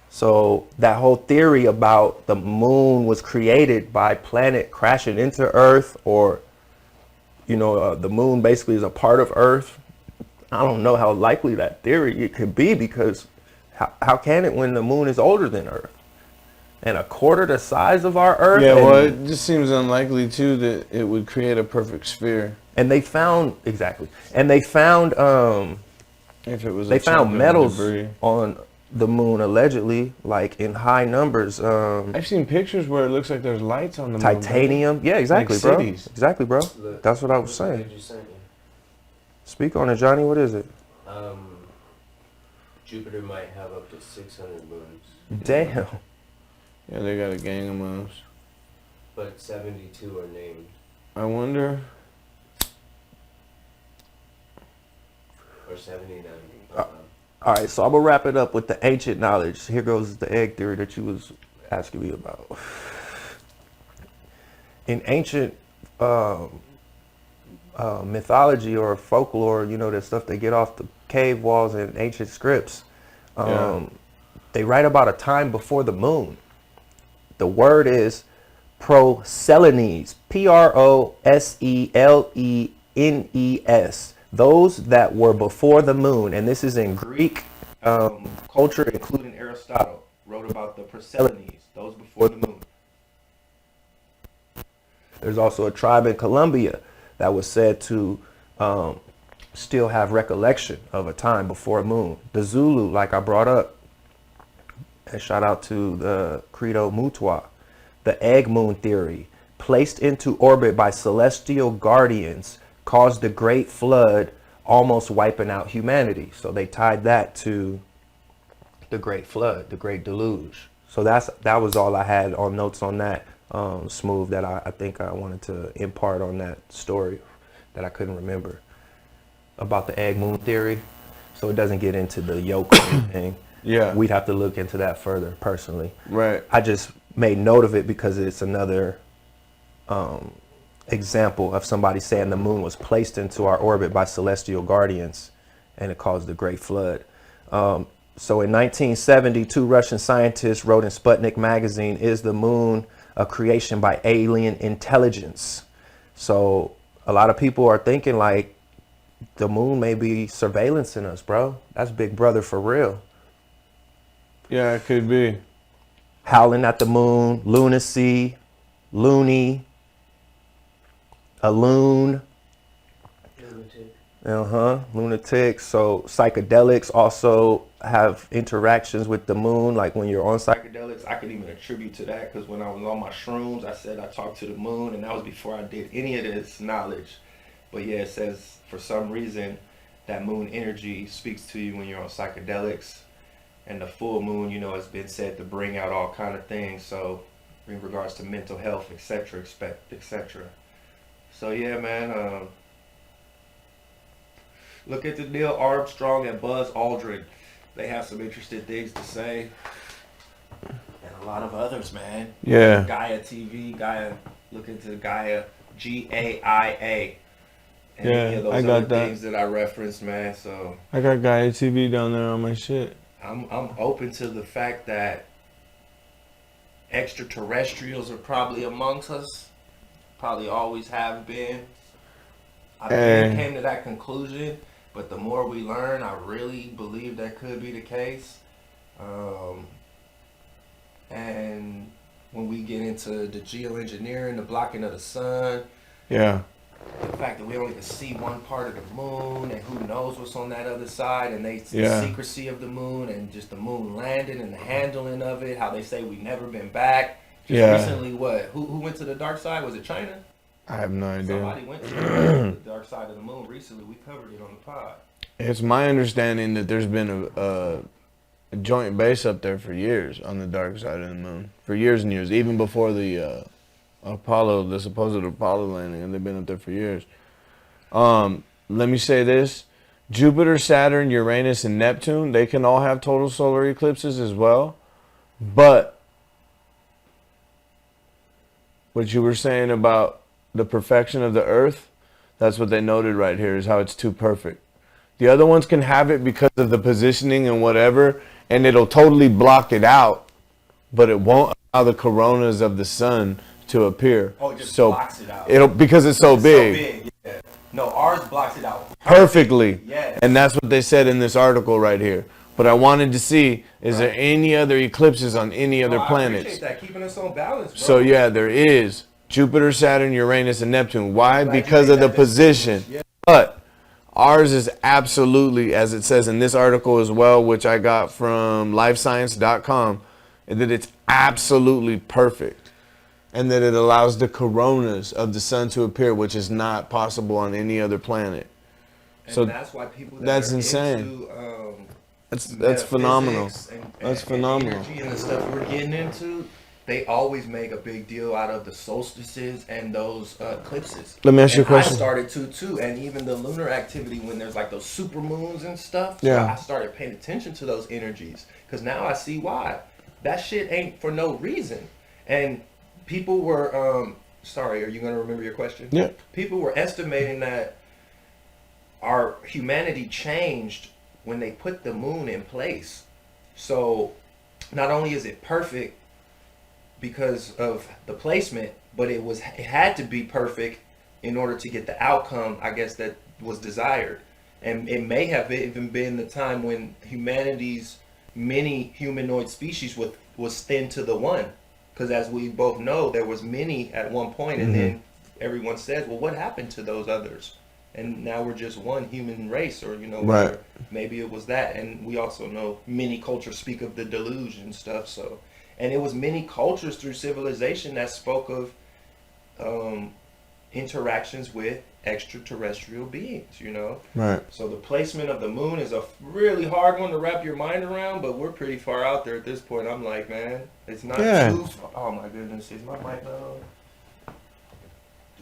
[SPEAKER 3] So that whole theory about the moon was created by planet crashing into Earth, or the moon basically is a part of Earth. I don't know how likely that theory it could be, because how can it when the moon is older than Earth and a quarter the size of our Earth?
[SPEAKER 4] Yeah, well, it just seems unlikely too that it would create a perfect sphere.
[SPEAKER 3] And they found
[SPEAKER 4] if it was
[SPEAKER 3] they found metals
[SPEAKER 4] debris.
[SPEAKER 3] on the moon, allegedly, like in high numbers.
[SPEAKER 4] I've seen pictures where it looks like there's lights on the moon.
[SPEAKER 3] Titanium. Yeah, exactly,
[SPEAKER 4] Like
[SPEAKER 3] bro.
[SPEAKER 4] cities.
[SPEAKER 3] Exactly, bro.
[SPEAKER 5] Look,
[SPEAKER 3] That's what I was saying. Speak on it, Johnny. What is it?
[SPEAKER 5] Jupiter might have up to 600 moons,
[SPEAKER 3] Damn.
[SPEAKER 4] Yeah, they got a gang of moons.
[SPEAKER 5] but 72 are named.
[SPEAKER 4] I wonder.
[SPEAKER 5] Or 79.
[SPEAKER 3] All right, so I'm gonna wrap it up with the ancient knowledge. Here goes the egg theory that you was asking me about. In ancient mythology or folklore, the stuff they get off the cave walls and ancient scripts, they write about a time before the moon. The word is Proselenes, Proselenes. Those that were before the moon, and this is in Greek culture, including Aristotle, wrote about the Proselenes, those before the moon. There's also a tribe in Colombia that was said to still have recollection of a time before a moon. The Zulu, like I brought up, and shout out to the Credo Mutua, the egg moon theory, placed into orbit by celestial guardians, caused the great flood, almost wiping out humanity. So they tied that to the great flood, the great deluge. So that was all I had on notes on that, Smooth, that I think I wanted to impart on that story that I couldn't remember about the egg moon theory. So it doesn't get into the yoke or anything.
[SPEAKER 4] Yeah.
[SPEAKER 3] We'd have to look into that further personally.
[SPEAKER 4] Right.
[SPEAKER 3] I just made note of it because it's another example of somebody saying the moon was placed into our orbit by celestial guardians and it caused the great flood. So in 1970, 2 Russian scientists wrote in Sputnik magazine, "Is the moon a creation by alien intelligence?" So a lot of people are thinking like the moon may be surveillancing us, bro. That's Big Brother for real.
[SPEAKER 4] Yeah, it could be.
[SPEAKER 3] Howling at the moon, lunacy, loony, a loon.
[SPEAKER 5] Lunatic.
[SPEAKER 3] Lunatics. So psychedelics also have interactions with the moon. Like when you're on psychedelics, I can even attribute to that because when I was on my shrooms, I said I talked to the moon, and that was before I did any of this knowledge. But yeah, it says for some reason that moon energy speaks to you when you're on psychedelics, and the full moon, you know, has been said to bring out all kind of things. So in regards to mental health, etc., etc. So yeah, man. Look at the Neil Armstrong and Buzz Aldrin. They have some interesting things to say. And a lot of others, man.
[SPEAKER 4] Yeah.
[SPEAKER 3] Gaia TV, Gaia, look into Gaia, GAIA. And
[SPEAKER 4] Yeah,
[SPEAKER 3] any of those
[SPEAKER 4] I got
[SPEAKER 3] other
[SPEAKER 4] that.
[SPEAKER 3] things that I referenced, man. So
[SPEAKER 4] I got Gaia TV down there on my shit.
[SPEAKER 3] I'm open to the fact that extraterrestrials are probably amongst us. Probably always have been. I came to that conclusion. But the more we learn, I really believe that could be the case. And when we get into the geoengineering, the blocking of the sun,
[SPEAKER 4] Yeah.
[SPEAKER 3] the fact that we only can see one part of the moon, and who knows what's on that other side, and the secrecy of the moon, and just the moon landing and the handling of it, how they say we've never been back. Just recently, who went to the dark side? Was it China?
[SPEAKER 4] I have no idea.
[SPEAKER 3] Somebody went to the dark side of the moon recently. We covered it on the pod.
[SPEAKER 4] It's my understanding that there's been a joint base up there for years on the dark side of the moon. For years and years, even before the supposed Apollo landing, and they've been up there for years. Let me say this. Jupiter, Saturn, Uranus, and Neptune, they can all have total solar eclipses as well. But what you were saying about the perfection of the Earth, that's what they noted right here, is how it's too perfect. The other ones can have it because of the positioning and whatever, and it'll totally block it out, but it won't allow the coronas of the sun to appear.
[SPEAKER 3] Oh, it just blocks it out.
[SPEAKER 4] It'll, because it's so big.
[SPEAKER 3] Yeah. No, ours blocks it out
[SPEAKER 4] Perfectly.
[SPEAKER 3] Yeah.
[SPEAKER 4] And that's what they said in this article right here. But I wanted to see, is there any other eclipses on any other
[SPEAKER 3] I
[SPEAKER 4] planets?
[SPEAKER 3] appreciate that, keeping us on balance, bro.
[SPEAKER 4] So yeah, there is Jupiter, Saturn, Uranus, and Neptune. Why?
[SPEAKER 3] Glad you
[SPEAKER 4] Because
[SPEAKER 3] made
[SPEAKER 4] of the
[SPEAKER 3] that
[SPEAKER 4] position.
[SPEAKER 3] distinction. Yeah.
[SPEAKER 4] But ours is absolutely, as it says in this article as well, which I got from lifescience.com, that it's absolutely perfect. And that it allows the coronas of the sun to appear, which is not possible on any other planet.
[SPEAKER 3] And
[SPEAKER 4] so
[SPEAKER 3] that's why people that
[SPEAKER 4] that's
[SPEAKER 3] are
[SPEAKER 4] insane.
[SPEAKER 3] Into,
[SPEAKER 4] That's phenomenal.
[SPEAKER 3] That's phenomenal. Energy and the stuff we're getting into, they always make a big deal out of the solstices and those eclipses.
[SPEAKER 4] Let me ask you a question.
[SPEAKER 3] I started too, and even the lunar activity when there's like those super moons and stuff.
[SPEAKER 4] Yeah.
[SPEAKER 3] So I started paying attention to those energies because now I see why. That shit ain't for no reason. And people were, sorry, are you gonna remember your question?
[SPEAKER 4] Yeah.
[SPEAKER 3] People were estimating that our humanity changed when they put the moon in place. So not only is it perfect because of the placement, but it had to be perfect in order to get the outcome, I guess, that was desired. And it may have even been the time when humanity's many humanoid species was thin to the one. Because as we both know, there was many at one point, and then everyone says, well, what happened to those others? And now we're just one human race, or, you know,
[SPEAKER 4] Right.
[SPEAKER 3] Maybe it was that. And we also know many cultures speak of the deluge and stuff. So, and it was many cultures through civilization that spoke of interactions with extraterrestrial beings, you know?
[SPEAKER 4] Right.
[SPEAKER 3] So the placement of the moon is a really hard one to wrap your mind around, but we're pretty far out there at this point. I'm like, man, it's not too far. Oh my goodness, is my mic on?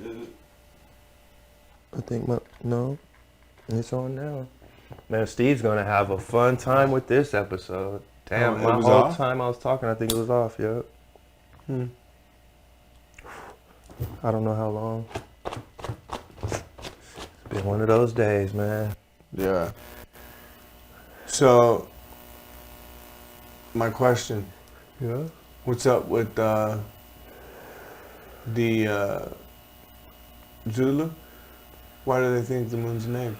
[SPEAKER 3] Dude. I think no, it's on now. Man, Steve's gonna have a fun time with this episode. Damn,
[SPEAKER 4] it
[SPEAKER 3] my
[SPEAKER 4] was
[SPEAKER 3] whole
[SPEAKER 4] off?
[SPEAKER 3] time I was talking, I think it was off. Yep. I don't know how long. It's been one of those days, man.
[SPEAKER 4] Yeah. So, my question.
[SPEAKER 3] Yeah.
[SPEAKER 4] What's up with the Zulu? Why do they think the moon's name?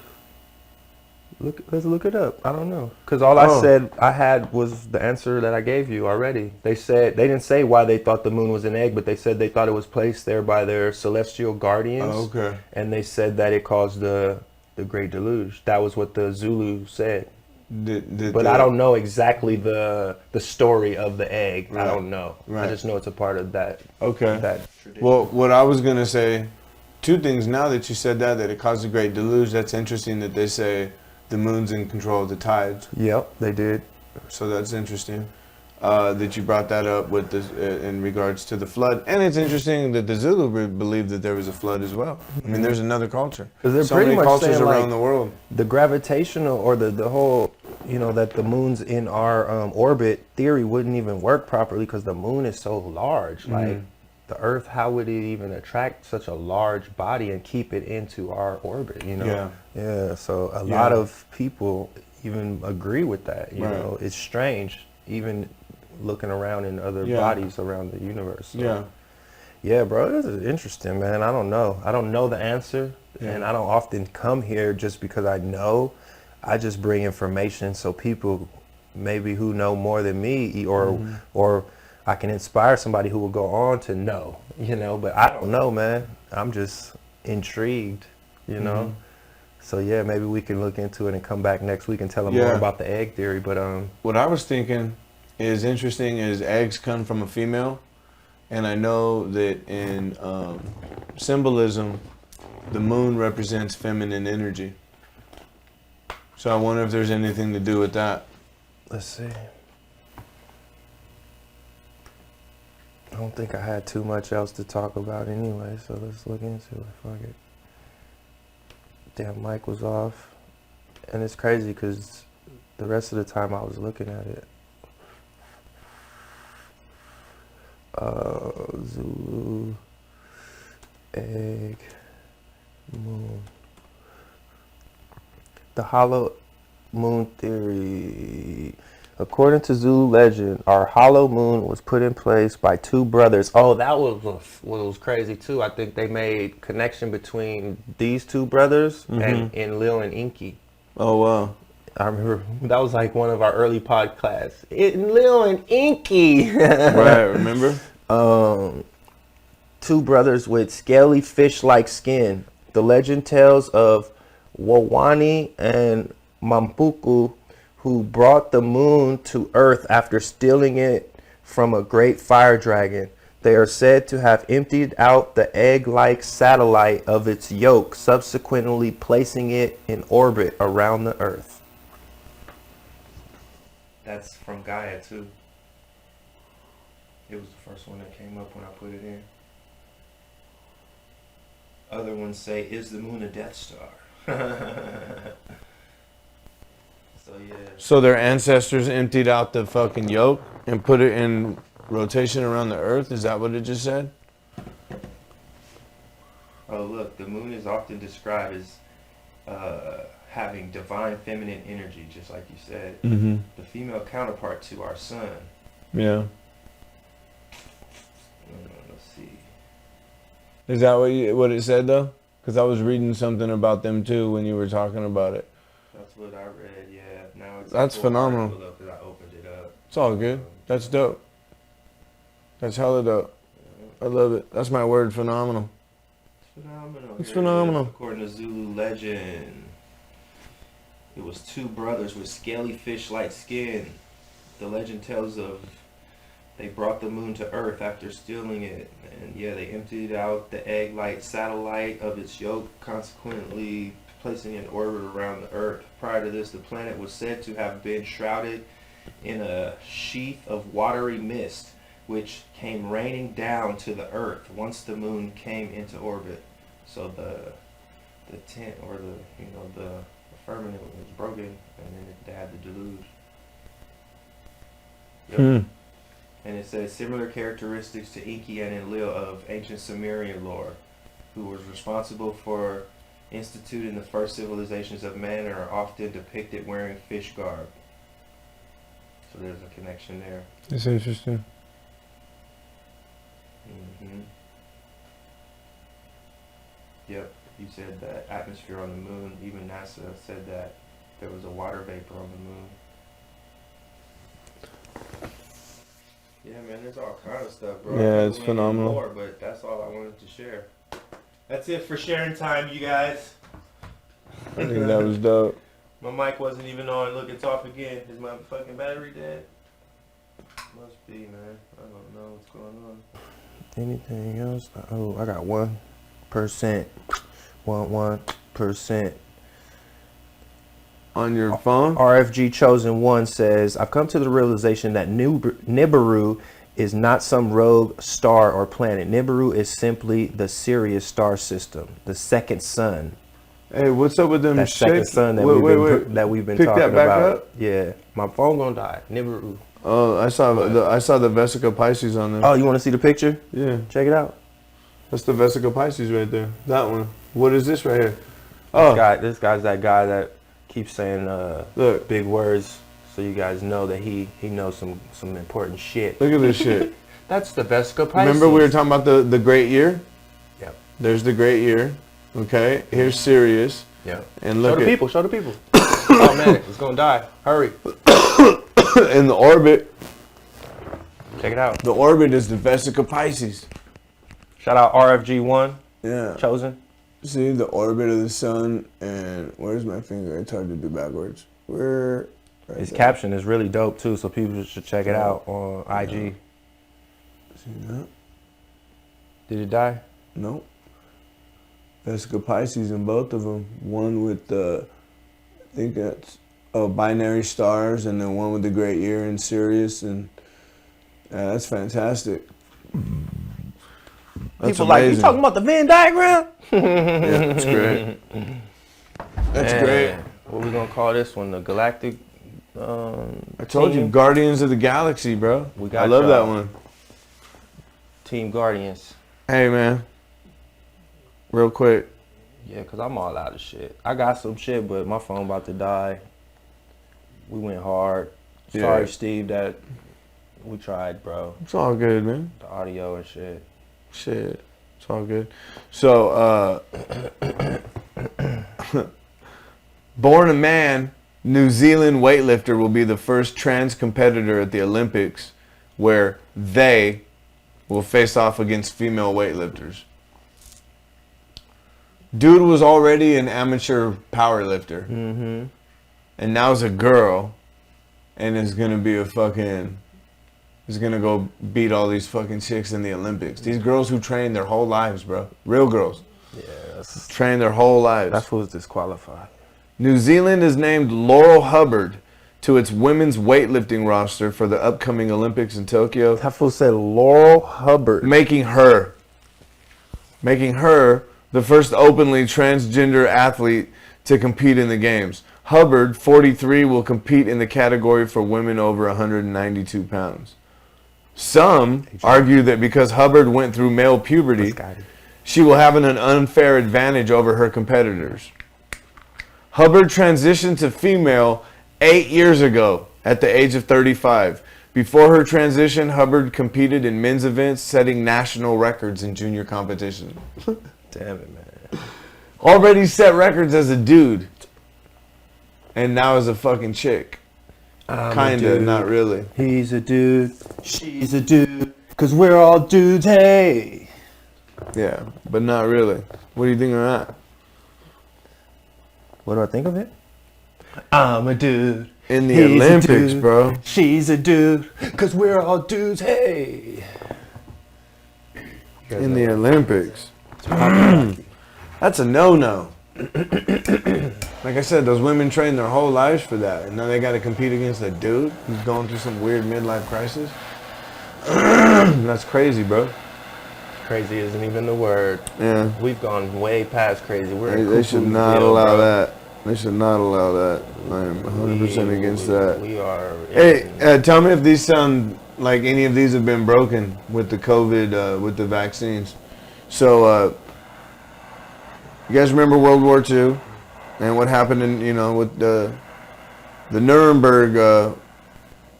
[SPEAKER 3] Let's look it up. I don't know, because all I said I had was the answer that I gave you already. They didn't say why they thought the moon was an egg, but they said they thought it was placed there by their celestial guardians.
[SPEAKER 4] Oh, okay.
[SPEAKER 3] And they said that it caused the Great Deluge. That was what the Zulu said. But I don't know exactly the story of the egg. Right. I don't know. Right. I just know it's a part of that.
[SPEAKER 4] Okay.
[SPEAKER 3] That tradition.
[SPEAKER 4] Well, what I was gonna say, two things. Now that you said that it caused the Great Deluge, that's interesting that they say the moon's in control of the tides.
[SPEAKER 3] Yep, they did.
[SPEAKER 4] So that's interesting that you brought that up with in regards to the flood. And it's interesting that the Zulu believed that there was a flood as well. I mean, there's another culture.
[SPEAKER 3] Because they're
[SPEAKER 4] so
[SPEAKER 3] pretty
[SPEAKER 4] many
[SPEAKER 3] much
[SPEAKER 4] cultures
[SPEAKER 3] saying,
[SPEAKER 4] around
[SPEAKER 3] like,
[SPEAKER 4] the world.
[SPEAKER 3] The gravitational or the whole, that the moon's in our orbit theory wouldn't even work properly because the moon is so large. Mm-hmm. Like, the Earth, how would it even attract such a large body and keep it into our orbit,
[SPEAKER 4] Yeah.
[SPEAKER 3] Yeah, so a lot of people even agree with that, you know. It's strange, even looking around in other bodies around the universe. So. Yeah, bro, this is interesting, man. I don't know. I don't know the answer, and I don't often come here just because I know. I just bring information so people maybe who know more than me or I can inspire somebody who will go on to know, but I don't know, man. I'm just intrigued, So yeah, maybe we can look into it and come back next week and tell them more about the egg theory. But
[SPEAKER 4] what I was thinking is interesting is eggs come from a female, and I know that in symbolism, the moon represents feminine energy. So I wonder if there's anything to do with that.
[SPEAKER 3] Let's see. I don't think I had too much else to talk about anyway, so let's look into it. Fuck it. Damn, mic was off. And it's crazy because the rest of the time I was looking at it. Zulu, egg, moon. The hollow moon theory. According to Zulu legend, our hollow moon was put in place by two brothers. Oh, that was what was crazy too. I think they made connection between these two brothers and Enlil and Enki.
[SPEAKER 4] Oh, wow.
[SPEAKER 3] I remember that was like one of our early podcasts. Enlil and Enki.
[SPEAKER 4] Right, remember?
[SPEAKER 3] Two brothers with scaly fish-like skin. The legend tells of Wawani and Mampuku, who brought the moon to Earth after stealing it from a great fire dragon. They are said to have emptied out the egg-like satellite of its yolk, subsequently placing it in orbit around the Earth. That's from Gaia, too. It was the first one that came up when I put it in. Other ones say, is the moon a Death Star? So yeah.
[SPEAKER 4] So their ancestors emptied out the fucking yolk and put it in rotation around the Earth? Is that what it just said?
[SPEAKER 3] Oh, look, the moon is often described as having divine feminine energy, just like you said.
[SPEAKER 4] Mm-hmm.
[SPEAKER 3] The female counterpart to our sun.
[SPEAKER 4] Yeah.
[SPEAKER 3] Let's see.
[SPEAKER 4] Is that what it said, though? Because I was reading something about them, too, when you were talking about it.
[SPEAKER 3] That's what I read, yeah. Now it's
[SPEAKER 4] That's phenomenal.
[SPEAKER 3] Because I opened it up.
[SPEAKER 4] It's all good. That's dope. That's hella dope. I love it. That's my word, phenomenal.
[SPEAKER 3] It's phenomenal.
[SPEAKER 4] It's phenomenal.
[SPEAKER 3] According to Zulu legend, it was two brothers with scaly fish-like skin. The legend tells of they brought the moon to Earth after stealing it. And yeah, they emptied out the egg-like satellite of its yolk, consequently placing it in orbit around the Earth. Prior to this, the planet was said to have been shrouded in a sheath of watery mist, which came raining down to the Earth once the moon came into orbit. So the tent or the firmament was broken, and then they had the deluge. Yep. And it says similar characteristics to Enki and Enlil of ancient Sumerian lore, who was responsible for instituting the first civilizations of man and are often depicted wearing fish garb. So there's a connection there.
[SPEAKER 4] That's interesting.
[SPEAKER 3] Mm-hmm. Yep, you said that atmosphere on the moon, even NASA said that there was a water vapor on the moon. Yeah, man, there's all kind of stuff, bro.
[SPEAKER 4] Yeah, it's phenomenal.
[SPEAKER 3] More, but that's all I wanted to share. That's it for sharing time, you guys.
[SPEAKER 4] I think that was dope.
[SPEAKER 3] My mic wasn't even on. Look, it's off again. Is my fucking battery dead? Must be, man. I don't know what's going on. Anything else? Oh, I got 1%. 1%.
[SPEAKER 4] On your phone?
[SPEAKER 3] RFG Chosen One says, I've come to the realization that Nibiru is not some rogue star or planet. Nibiru is simply the Sirius star system, the second sun.
[SPEAKER 4] Hey, what's up with them
[SPEAKER 3] That second
[SPEAKER 4] shakes?
[SPEAKER 3] sun that we've been
[SPEAKER 4] Pick
[SPEAKER 3] talking
[SPEAKER 4] that back
[SPEAKER 3] about.
[SPEAKER 4] up?
[SPEAKER 3] Yeah, my phone gonna die. Nibiru.
[SPEAKER 4] Oh, I saw the Vesica Pisces on there.
[SPEAKER 3] Oh, you want to see the picture?
[SPEAKER 4] Yeah,
[SPEAKER 3] Check it out.
[SPEAKER 4] that's the Vesica Pisces right there. That one. What is this right here? Oh,
[SPEAKER 3] This guy's that guy that keeps saying
[SPEAKER 4] look,
[SPEAKER 3] big words, so you guys know that he knows some important shit.
[SPEAKER 4] look at this shit.
[SPEAKER 3] That's the Vesica Pisces.
[SPEAKER 4] Remember we were talking about the great year?
[SPEAKER 3] Yep.
[SPEAKER 4] There's the great year. Okay, here's Sirius.
[SPEAKER 3] Yeah.
[SPEAKER 4] And look
[SPEAKER 3] Show the people. Oh man, it's gonna die. Hurry.
[SPEAKER 4] in the orbit.
[SPEAKER 3] Check it out.
[SPEAKER 4] The orbit is the Vesica Pisces.
[SPEAKER 3] Shout out RFG1
[SPEAKER 4] Yeah.
[SPEAKER 3] Chosen.
[SPEAKER 4] See the orbit of the sun, and where's my finger? It's hard to do backwards. Where? Right
[SPEAKER 3] His
[SPEAKER 4] there.
[SPEAKER 3] caption is really dope too, so people should check it out on IG.
[SPEAKER 4] See that?
[SPEAKER 3] Did it die?
[SPEAKER 4] Nope. Vesica Pisces in both of them. One with the, I think that's binary stars, and then one with the great year in Sirius, and that's fantastic. That's
[SPEAKER 3] People like, you
[SPEAKER 4] amazing.
[SPEAKER 3] talking about the Venn diagram?
[SPEAKER 4] Yeah, that's great. That's
[SPEAKER 3] Man,
[SPEAKER 4] great.
[SPEAKER 3] What we gonna call this one? The Galactic.
[SPEAKER 4] I told you,
[SPEAKER 3] Team?
[SPEAKER 4] Guardians of the Galaxy, bro.
[SPEAKER 3] We got
[SPEAKER 4] I love that
[SPEAKER 3] y'all.
[SPEAKER 4] one.
[SPEAKER 3] Team Guardians.
[SPEAKER 4] Hey, man. Real quick.
[SPEAKER 3] Yeah, cause I'm all out of shit. I got some shit, but my phone about to die. We went hard.
[SPEAKER 4] Yeah.
[SPEAKER 3] Sorry, Steve, that we tried, bro.
[SPEAKER 4] It's all good, man.
[SPEAKER 3] The audio and shit.
[SPEAKER 4] Shit. It's all good. So, born a man, New Zealand weightlifter will be the first trans competitor at the Olympics where they will face off against female weightlifters. Dude was already an amateur powerlifter.
[SPEAKER 3] Mm-hmm.
[SPEAKER 4] And now is a girl and is going to be is going to go beat all these fucking chicks in the Olympics. These girls who train their whole lives, bro. Real girls.
[SPEAKER 3] Yeah, that's
[SPEAKER 4] Train their whole lives.
[SPEAKER 3] who's disqualified.
[SPEAKER 4] New Zealand has named Laurel Hubbard to its women's weightlifting roster for the upcoming Olympics in Tokyo,
[SPEAKER 3] That fool said Laurel Hubbard.
[SPEAKER 4] making her the first openly transgender athlete to compete in the games. Hubbard, 43, will compete in the category for women over 192 pounds. Some argue that because Hubbard went through male puberty, she will have an unfair advantage over her competitors. Hubbard transitioned to female 8 years ago at the age of 35. Before her transition, Hubbard competed in men's events, setting national records in junior competition.
[SPEAKER 3] Damn it, man.
[SPEAKER 4] Already set records as a dude. And now as a fucking chick. Kinda, not really.
[SPEAKER 3] He's a dude. She's a dude. Cause we're all dudes, hey.
[SPEAKER 4] Yeah, but not really. What do you think of that?
[SPEAKER 3] What do I think of it? I'm a dude.
[SPEAKER 4] In the
[SPEAKER 3] He's a
[SPEAKER 4] Olympics,
[SPEAKER 3] dude.
[SPEAKER 4] bro.
[SPEAKER 3] She's a dude. Cause we're all dudes, hey.
[SPEAKER 4] In the Olympics. That's a no-no. Like I said, those women train their whole lives for that, and now they got to compete against a dude who's going through some weird midlife crisis. That's crazy, bro.
[SPEAKER 3] Crazy isn't even the word.
[SPEAKER 4] Yeah,
[SPEAKER 3] We've gone way past crazy. We're in
[SPEAKER 4] they should
[SPEAKER 3] cuckoo
[SPEAKER 4] not
[SPEAKER 3] jail,
[SPEAKER 4] allow
[SPEAKER 3] bro.
[SPEAKER 4] that. They should not allow that. I'm 100% against that.
[SPEAKER 3] We are.
[SPEAKER 4] Hey, tell me if these sound like any of these have been broken with the COVID, with the vaccines. So, you guys remember World War II and what happened with the Nuremberg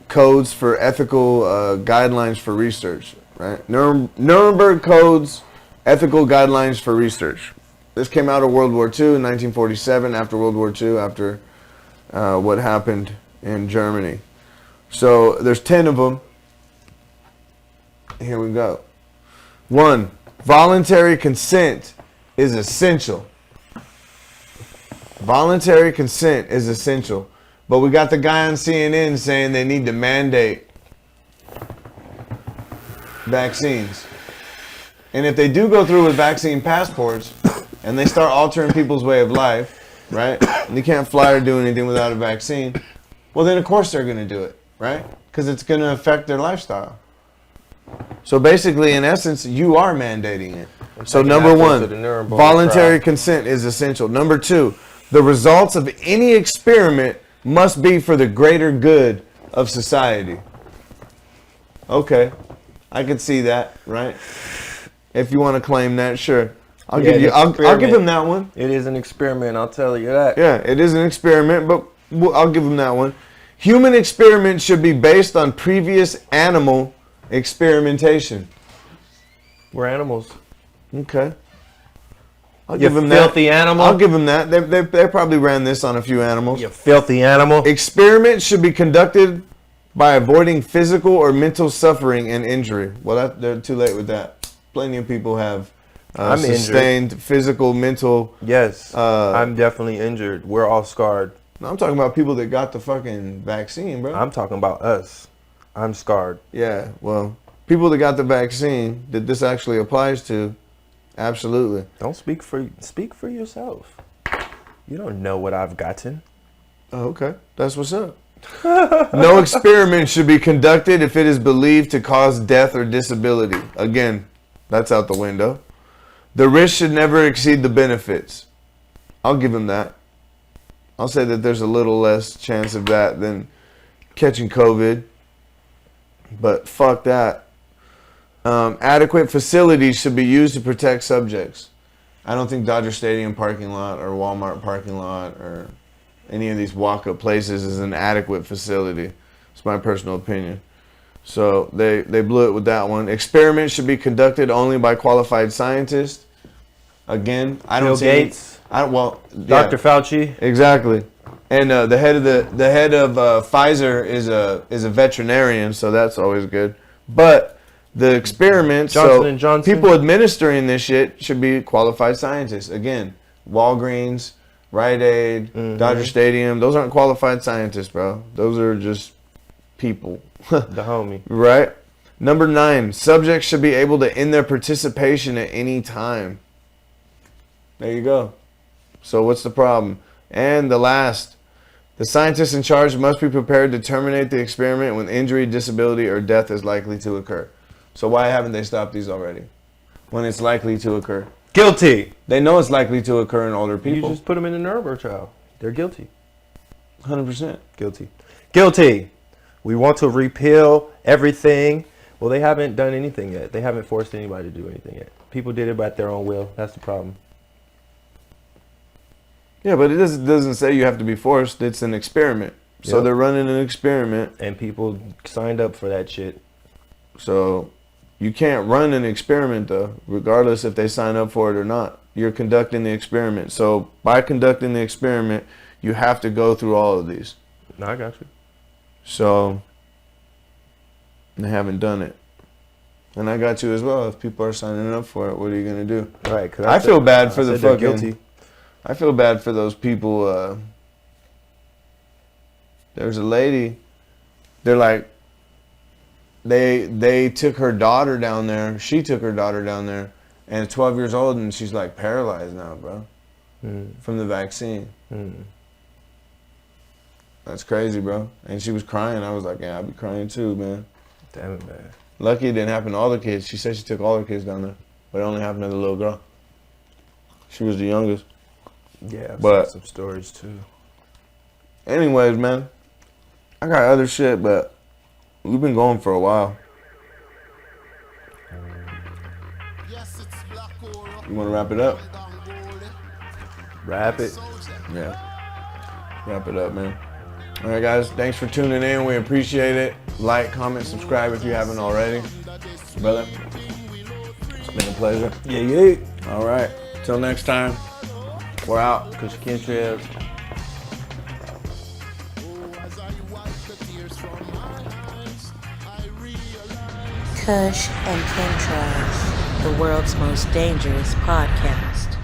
[SPEAKER 4] codes for ethical guidelines for research, right? Nuremberg codes, ethical guidelines for research. This came out of World War II in 1947, after World War II, after what happened in Germany. So there's 10 of them. Here we go. 1, voluntary consent is essential. Voluntary consent is essential. But we got the guy on CNN saying they need to mandate vaccines. And if they do go through with vaccine passports and they start altering people's way of life, right? And you can't fly or do anything without a vaccine. Well, then of course they're going to do it, right? Because it's going to affect their lifestyle. So basically, in essence, you are mandating it. So number 1, voluntary consent is essential. Number 2, the results of any experiment must be for the greater good of society. Okay, I could see that, right? If you want to claim that, sure. I'll give him that one.
[SPEAKER 3] It is an experiment, I'll tell you that.
[SPEAKER 4] Yeah, it is an experiment, but I'll give him that one. Human experiments should be based on previous animal experimentation.
[SPEAKER 3] We're animals.
[SPEAKER 4] Okay. I'll
[SPEAKER 3] You
[SPEAKER 4] give him
[SPEAKER 3] filthy
[SPEAKER 4] that.
[SPEAKER 3] animal.
[SPEAKER 4] I'll give him that. They probably ran this on a few animals.
[SPEAKER 3] You filthy animal.
[SPEAKER 4] Experiments should be conducted by avoiding physical or mental suffering and injury. Well, they're too late with that. Plenty of people have sustained physical, mental.
[SPEAKER 3] Yes, I'm definitely injured. We're all scarred.
[SPEAKER 4] No, I'm talking about people that got the fucking vaccine, bro.
[SPEAKER 3] I'm talking about us. I'm scarred.
[SPEAKER 4] Yeah, well, people that got the vaccine that this actually applies to, absolutely.
[SPEAKER 3] Don't speak for yourself. You don't know what I've gotten.
[SPEAKER 4] Oh, okay. That's what's up. No experiment should be conducted if it is believed to cause death or disability. Again, that's out the window. The risk should never exceed the benefits. I'll give him that. I'll say that there's a little less chance of that than catching COVID. But fuck that. Adequate facilities should be used to protect subjects. I don't think Dodger Stadium parking lot or Walmart parking lot or any of these walk-up places is an adequate facility. It's my personal opinion. So they blew it with that one. Experiments should be conducted only by qualified scientists. Again, I don't
[SPEAKER 3] Bill
[SPEAKER 4] see
[SPEAKER 3] Gates.
[SPEAKER 4] Dr.
[SPEAKER 3] Fauci.
[SPEAKER 4] Exactly. And the head of Pfizer is a veterinarian, so that's always good. But the experiments,
[SPEAKER 3] Johnson & Johnson.
[SPEAKER 4] People administering this shit should be qualified scientists. Again, Walgreens, Rite Aid, Dodger Stadium, those aren't qualified scientists, bro. Those are just people.
[SPEAKER 3] The homie.
[SPEAKER 4] Right? Number 9, subjects should be able to end their participation at any time. There you go. So what's the problem? And the last, the scientists in charge must be prepared to terminate the experiment when injury, disability, or death is likely to occur. So why haven't they stopped these already? When it's likely to occur.
[SPEAKER 3] Guilty.
[SPEAKER 4] They know it's likely to occur in older people.
[SPEAKER 3] You just put them in the Nuremberg trial. They're guilty.
[SPEAKER 4] 100%.
[SPEAKER 3] Guilty. Guilty. We want to repeal everything. Well, they haven't done anything yet. They haven't forced anybody to do anything yet. People did it by their own will. That's the problem.
[SPEAKER 4] Yeah, but it doesn't say you have to be forced. It's an experiment. So they're running an experiment.
[SPEAKER 3] And people signed up for that shit.
[SPEAKER 4] So you can't run an experiment, though, regardless if they sign up for it or not. You're conducting the experiment. So by conducting the experiment, you have to go through all of these.
[SPEAKER 3] No, I got you.
[SPEAKER 4] So they haven't done it. And I got you as well. If people are signing up for it, what are you going to do?
[SPEAKER 3] Right. Cause
[SPEAKER 4] I feel bad for the fucking...
[SPEAKER 3] guilty.
[SPEAKER 4] I feel bad for those people. There's a lady. They're like... They took her daughter down there. She took her daughter down there. And it's 12 years old and she's like paralyzed now, bro. From the vaccine. That's crazy, bro. And she was crying. I was like, yeah, I'd be crying too, man.
[SPEAKER 3] Damn it, man.
[SPEAKER 4] Lucky it didn't happen to all the kids. She said she took all her kids down there. But it only happened to the little girl. She was the youngest.
[SPEAKER 3] Yeah, I've
[SPEAKER 4] But-
[SPEAKER 3] seen some stories too.
[SPEAKER 4] Anyways, man. I got other shit, but we've been going for a while. You want to wrap it up?
[SPEAKER 3] Wrap it.
[SPEAKER 4] Yeah. Wrap it up, man. All right, guys. Thanks for tuning in. We appreciate it. Like, comment, subscribe if you haven't already. Brother, it's been a pleasure.
[SPEAKER 3] Yeah.
[SPEAKER 4] All right. Till next time. We're out.
[SPEAKER 3] Kush and Chemtrails.
[SPEAKER 2] Kush and Chemtrails, the world's most dangerous podcast.